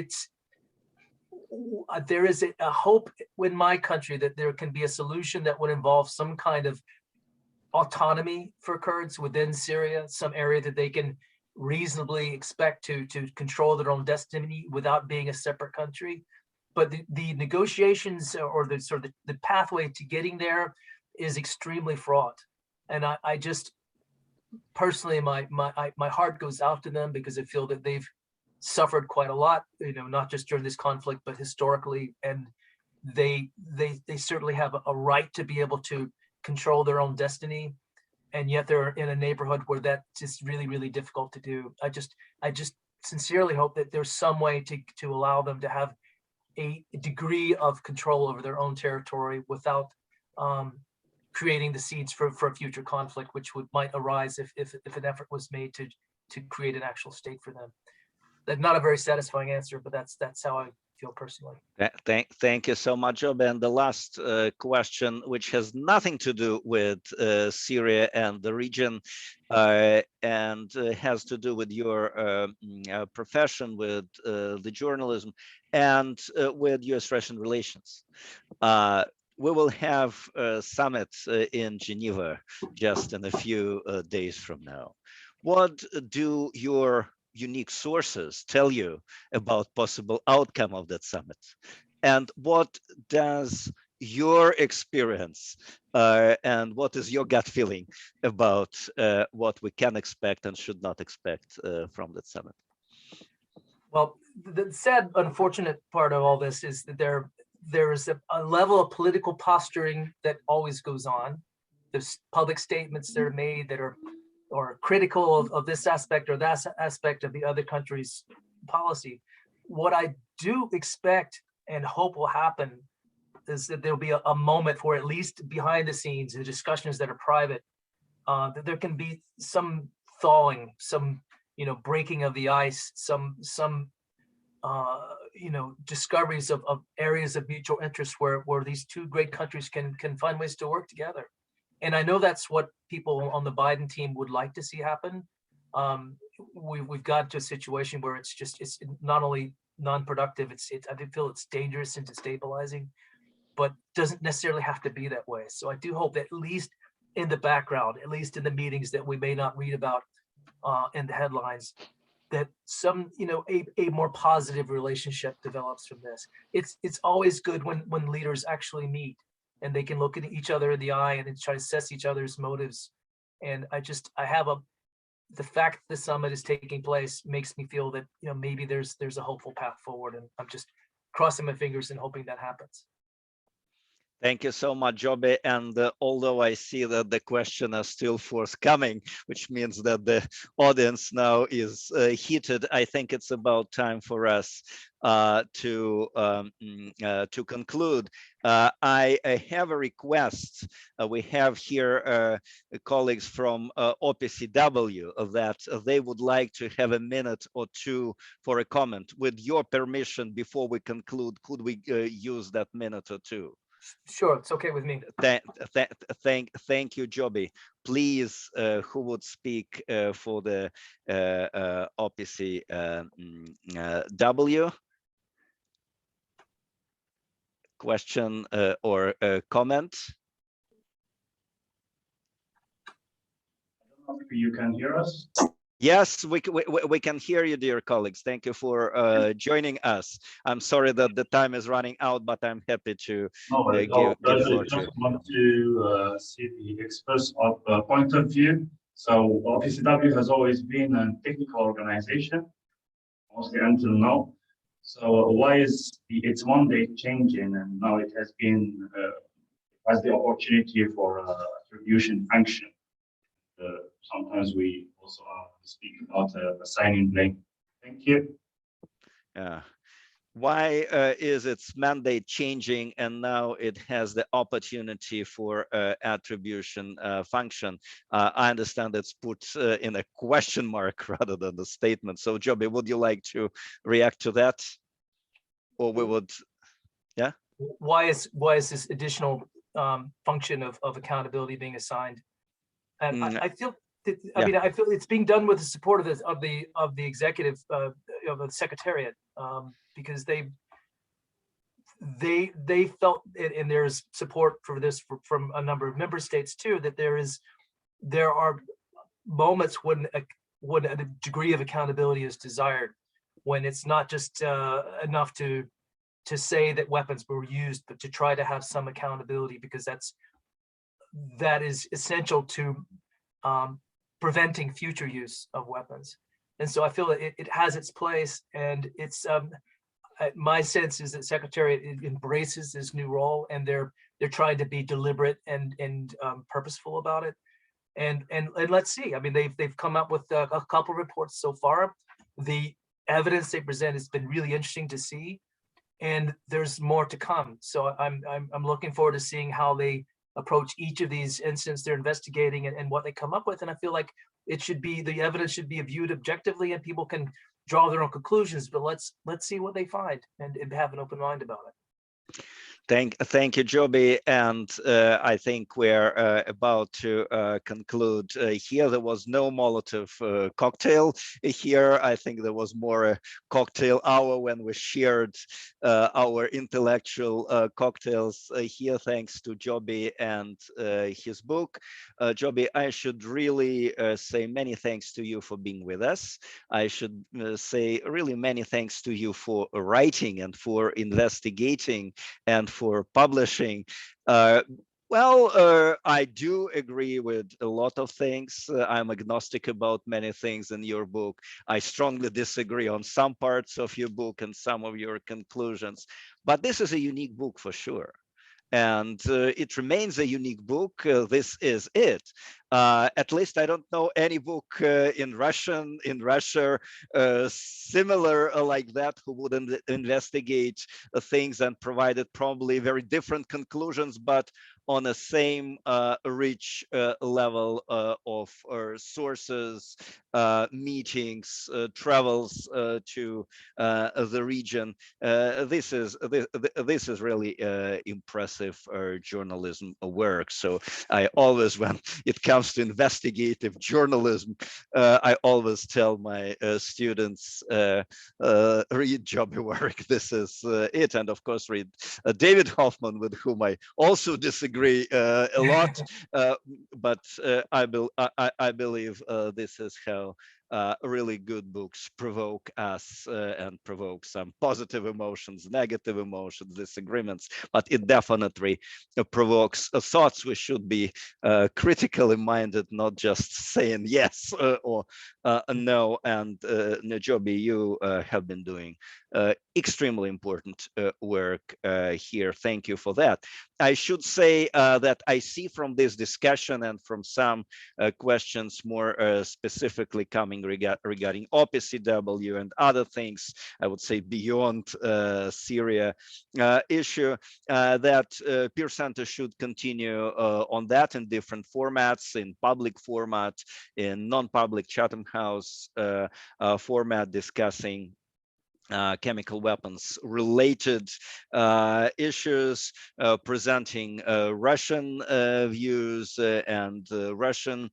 there is a hope in my country that there can be a solution that would involve some kind of autonomy for Kurds within Syria, some area that they can reasonably expect to control their own destiny without being a separate country. But the negotiations or the sort of the pathway to getting there is extremely fraught. And I just personally, my heart goes out to them, because I feel that they've suffered quite a lot, not just during this conflict, but historically. And they certainly have a right to be able to control their own destiny. And yet they're in a neighborhood where that's just really, really difficult to do. I just sincerely hope that there's some way to allow them to have a degree of control over their own territory without creating the seeds for a future conflict, which might arise if an effort was made to create an actual state for them. That's not a very satisfying answer, but that's how I feel personally. Thank you so much, Job. And the last question, which has nothing to do with Syria and the region, and has to do with your profession, with the journalism, and with U.S.-Russian relations. We will have a summit in Geneva just in a few days from now. What do your unique sources tell you about possible outcome of that summit? And what does your experience and what is your gut feeling about what we can expect and should not expect from that summit? Well, the sad, unfortunate part of all this is that there is a level of political posturing that always goes on. There's public statements that are made that are critical of this aspect or that aspect of the other country's policy. What I do expect and hope will happen is that there'll be a moment where, at least behind the scenes, the discussions that are private, that there can be some thawing, some breaking of the ice, some discoveries of areas of mutual interest where these two great countries can find ways to work together. And I know that's what people on the Biden team would like to see happen. We've got to a situation where it's not only non-productive, I feel it's dangerous and destabilizing, but doesn't necessarily have to be that way. So I do hope that at least in the background, at least in the meetings that we may not read about in the headlines, that some a more positive relationship develops from this. It's always good when leaders actually meet and they can look at each other in the eye and try to assess each other's motives. And the fact the summit is taking place makes me feel that maybe there's a hopeful path forward, and I'm just crossing my fingers and hoping that happens. Thank you so much, Joby. And although I see that the questions are still forthcoming, which means that the audience now is heated, I think it's about time for us to conclude. I have a request. We have here colleagues from OPCW that they would like to have a minute or two for a comment. With your permission, before we conclude, could we use that minute or two? Sure, it's okay with me. Thank you, Joby. Please, who would speak for the OPCW? Question or comment? I don't know if you can hear us. Yes, we can hear you, dear colleagues. Thank you for joining us. I'm sorry that the time is running out, but I'm happy to give floor to. I just want to see the experts' point of view. So OPCW has always been a technical organization, mostly until now. So why is its mandate changing, and now it has the opportunity for attribution function? Sometimes we also speak about assigning blame. Thank you. Yeah. Why is its mandate changing and now it has the opportunity for attribution function? I understand it's put in a question mark rather than a statement. So Joby, would you like to react to that? Or we would, yeah? Why is this additional function of accountability being assigned? And I feel that, I mean, I feel it's being done with the support of the executive of the secretariat, because they felt, and there's support for this from a number of member states too, that there are moments when a degree of accountability is desired, when it's not just enough to say that weapons were used, but to try to have some accountability, because that is essential to preventing future use of weapons. And so I feel that it has its place, and it's my sense is that Secretariat embraces this new role, and they're trying to be deliberate and purposeful about it. And let's see. I mean, they've come up with a couple reports so far. The evidence they present has been really interesting to see, and there's more to come. So I'm looking forward to seeing how they approach each of these incidents they're investigating, and what they come up with. And I feel like the evidence should be viewed objectively, and people can draw their own conclusions, but let's see what they find and have an open mind about it. Thank you, Joby. And I think we're about to conclude here. There was no Molotov cocktail here. I think there was more a cocktail hour when we shared our intellectual cocktails here, thanks to Joby and his book. Joby, I should really say many thanks to you for being with us. I should say really many thanks to you for writing and for investigating and for publishing. I do agree with a lot of things. I'm agnostic about many things in your book. I strongly disagree on some parts of your book and some of your conclusions, but this is a unique book for sure. And it remains a unique book. This is it. At least I don't know any book in Russia, similar like that, who would investigate things and provided probably very different conclusions, but on the same rich level of sources, meetings, travels to the region. This is really impressive journalism work. So I always, when it comes to investigative journalism, I always tell my students, read Joby Warrick. This is it, and of course read David Hoffman, with whom I also disagree a lot, but I believe this is how really good books provoke us and provoke some positive emotions, negative emotions, disagreements, but it definitely provokes thoughts. We should be critically minded, not just saying yes or no. And Joby, you have been doing extremely important work here. Thank you for that. I should say that I see from this discussion and from some questions more specifically coming regarding OPCW and other things, I would say beyond Syria issue, that PIR Center should continue on that in different formats, in public format, in non-public Chatham House format, discussing chemical weapons related issues, presenting Russian views and Russian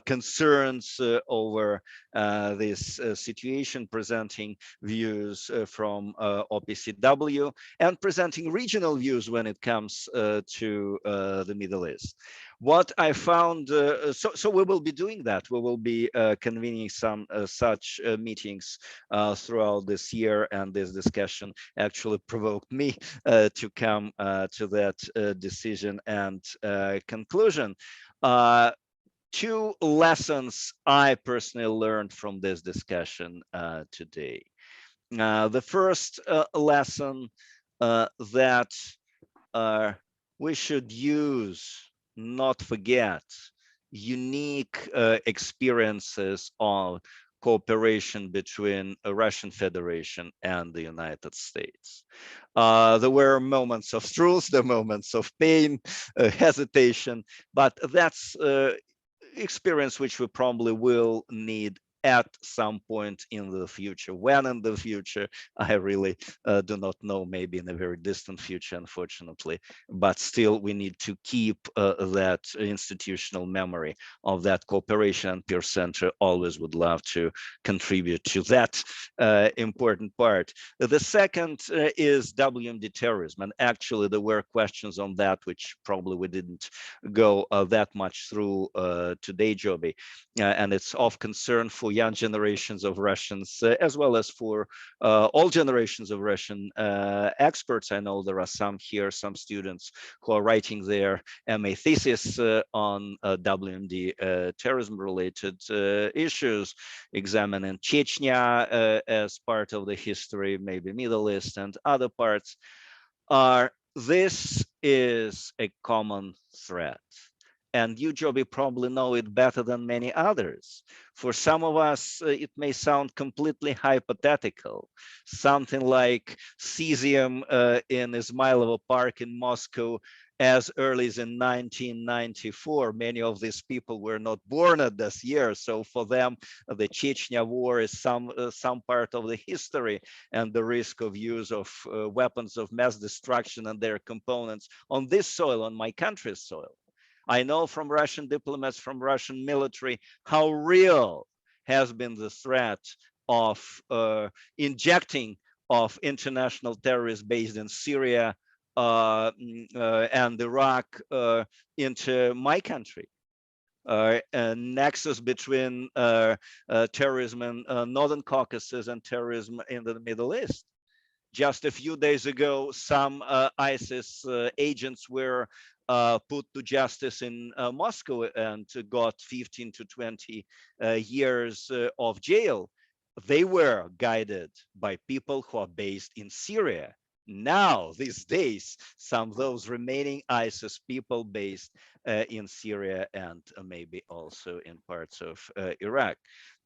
concerns over this situation, presenting views from OPCW, and presenting regional views when it comes to the Middle East. What I found, so we will be doing that. We will be convening some such meetings throughout this year, and this discussion actually provoked me to come to that decision and conclusion. Two lessons I personally learned from this discussion today. The first lesson that we should use, not forget, unique experiences of cooperation between the Russian Federation and the United States. There were moments of truth, the moments of pain, hesitation, but that's experience which we probably will need at some point in the future. When in the future, I really do not know, maybe in a very distant future, unfortunately, but still we need to keep that institutional memory of that cooperation, and PIR Center always would love to contribute to that important part. The second is WMD terrorism, and actually there were questions on that which probably we didn't go that much through today, Joby, and it's of concern for young generations of Russians, as well as for all generations of Russian experts. I know there are some here, some students who are writing their MA thesis on WMD terrorism-related issues, examining Chechnya as part of the history, maybe Middle East and other parts. This is a common threat. And you, Joby, probably know it better than many others. For some of us, it may sound completely hypothetical, something like cesium in Izmailovo Park in Moscow as early as in 1994. Many of these people were not born at this year, so for them, the Chechnya War is some part of the history, and the risk of use of weapons of mass destruction and their components on this soil, on my country's soil. I know from Russian diplomats, from Russian military, how real has been the threat of injecting of international terrorists based in Syria and Iraq into my country. A nexus between terrorism in Northern Caucasus and terrorism in the Middle East. Just a few days ago, some ISIS agents were put to justice in Moscow and got 15 to 20 years of jail. They were guided by people who are based in Syria. Now, these days, some of those remaining ISIS people based in Syria and maybe also in parts of Iraq.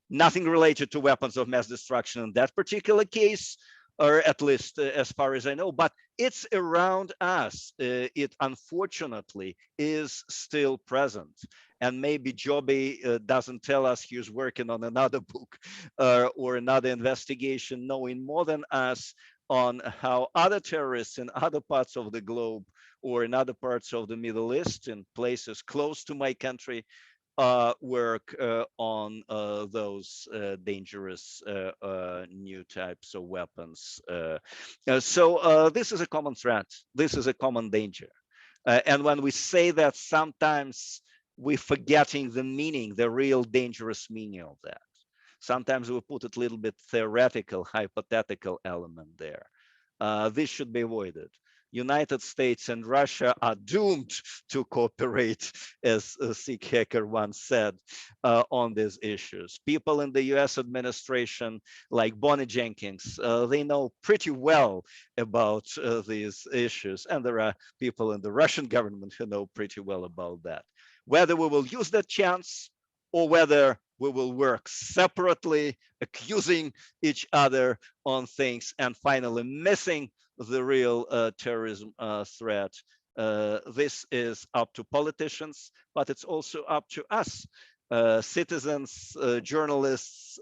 Nothing related to weapons of mass destruction in that particular case, or at least as far as I know, but it's around us. It unfortunately is still present. And maybe Joby doesn't tell us he's working on another book or another investigation, knowing more than us on how other terrorists in other parts of the globe or in other parts of the Middle East, in places close to my country, work on those dangerous new types of weapons. So this is a common threat. This is a common danger. And when we say that, sometimes we're forgetting the meaning, the real dangerous meaning of that. Sometimes we put a little bit theoretical, hypothetical element there. This should be avoided. United States and Russia are doomed to cooperate, as a Sikh hacker once said, on these issues. People in the US administration, like Bonnie Jenkins, they know pretty well about these issues. And there are people in the Russian government who know pretty well about that. Whether we will use that chance or whether we will work separately, accusing each other on things, and finally missing the real terrorism threat. This is up to politicians, but it's also up to us, citizens, journalists,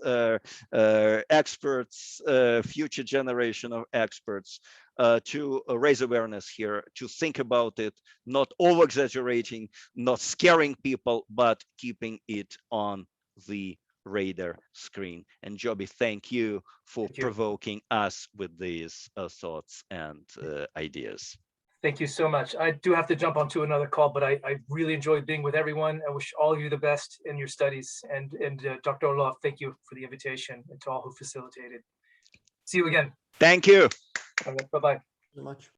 experts, future generation of experts, to raise awareness here, to think about it, not over-exaggerating, not scaring people, but keeping it on the radar screen. And Joby, thank you for provoking us with these thoughts and ideas. Thank you so much. I do have to jump onto another call, but I really enjoyed being with everyone. I wish all of you the best in your studies. And Dr. Orlov, thank you for the invitation, and to all who facilitated. See you again. Thank you. Bye-bye. Very much.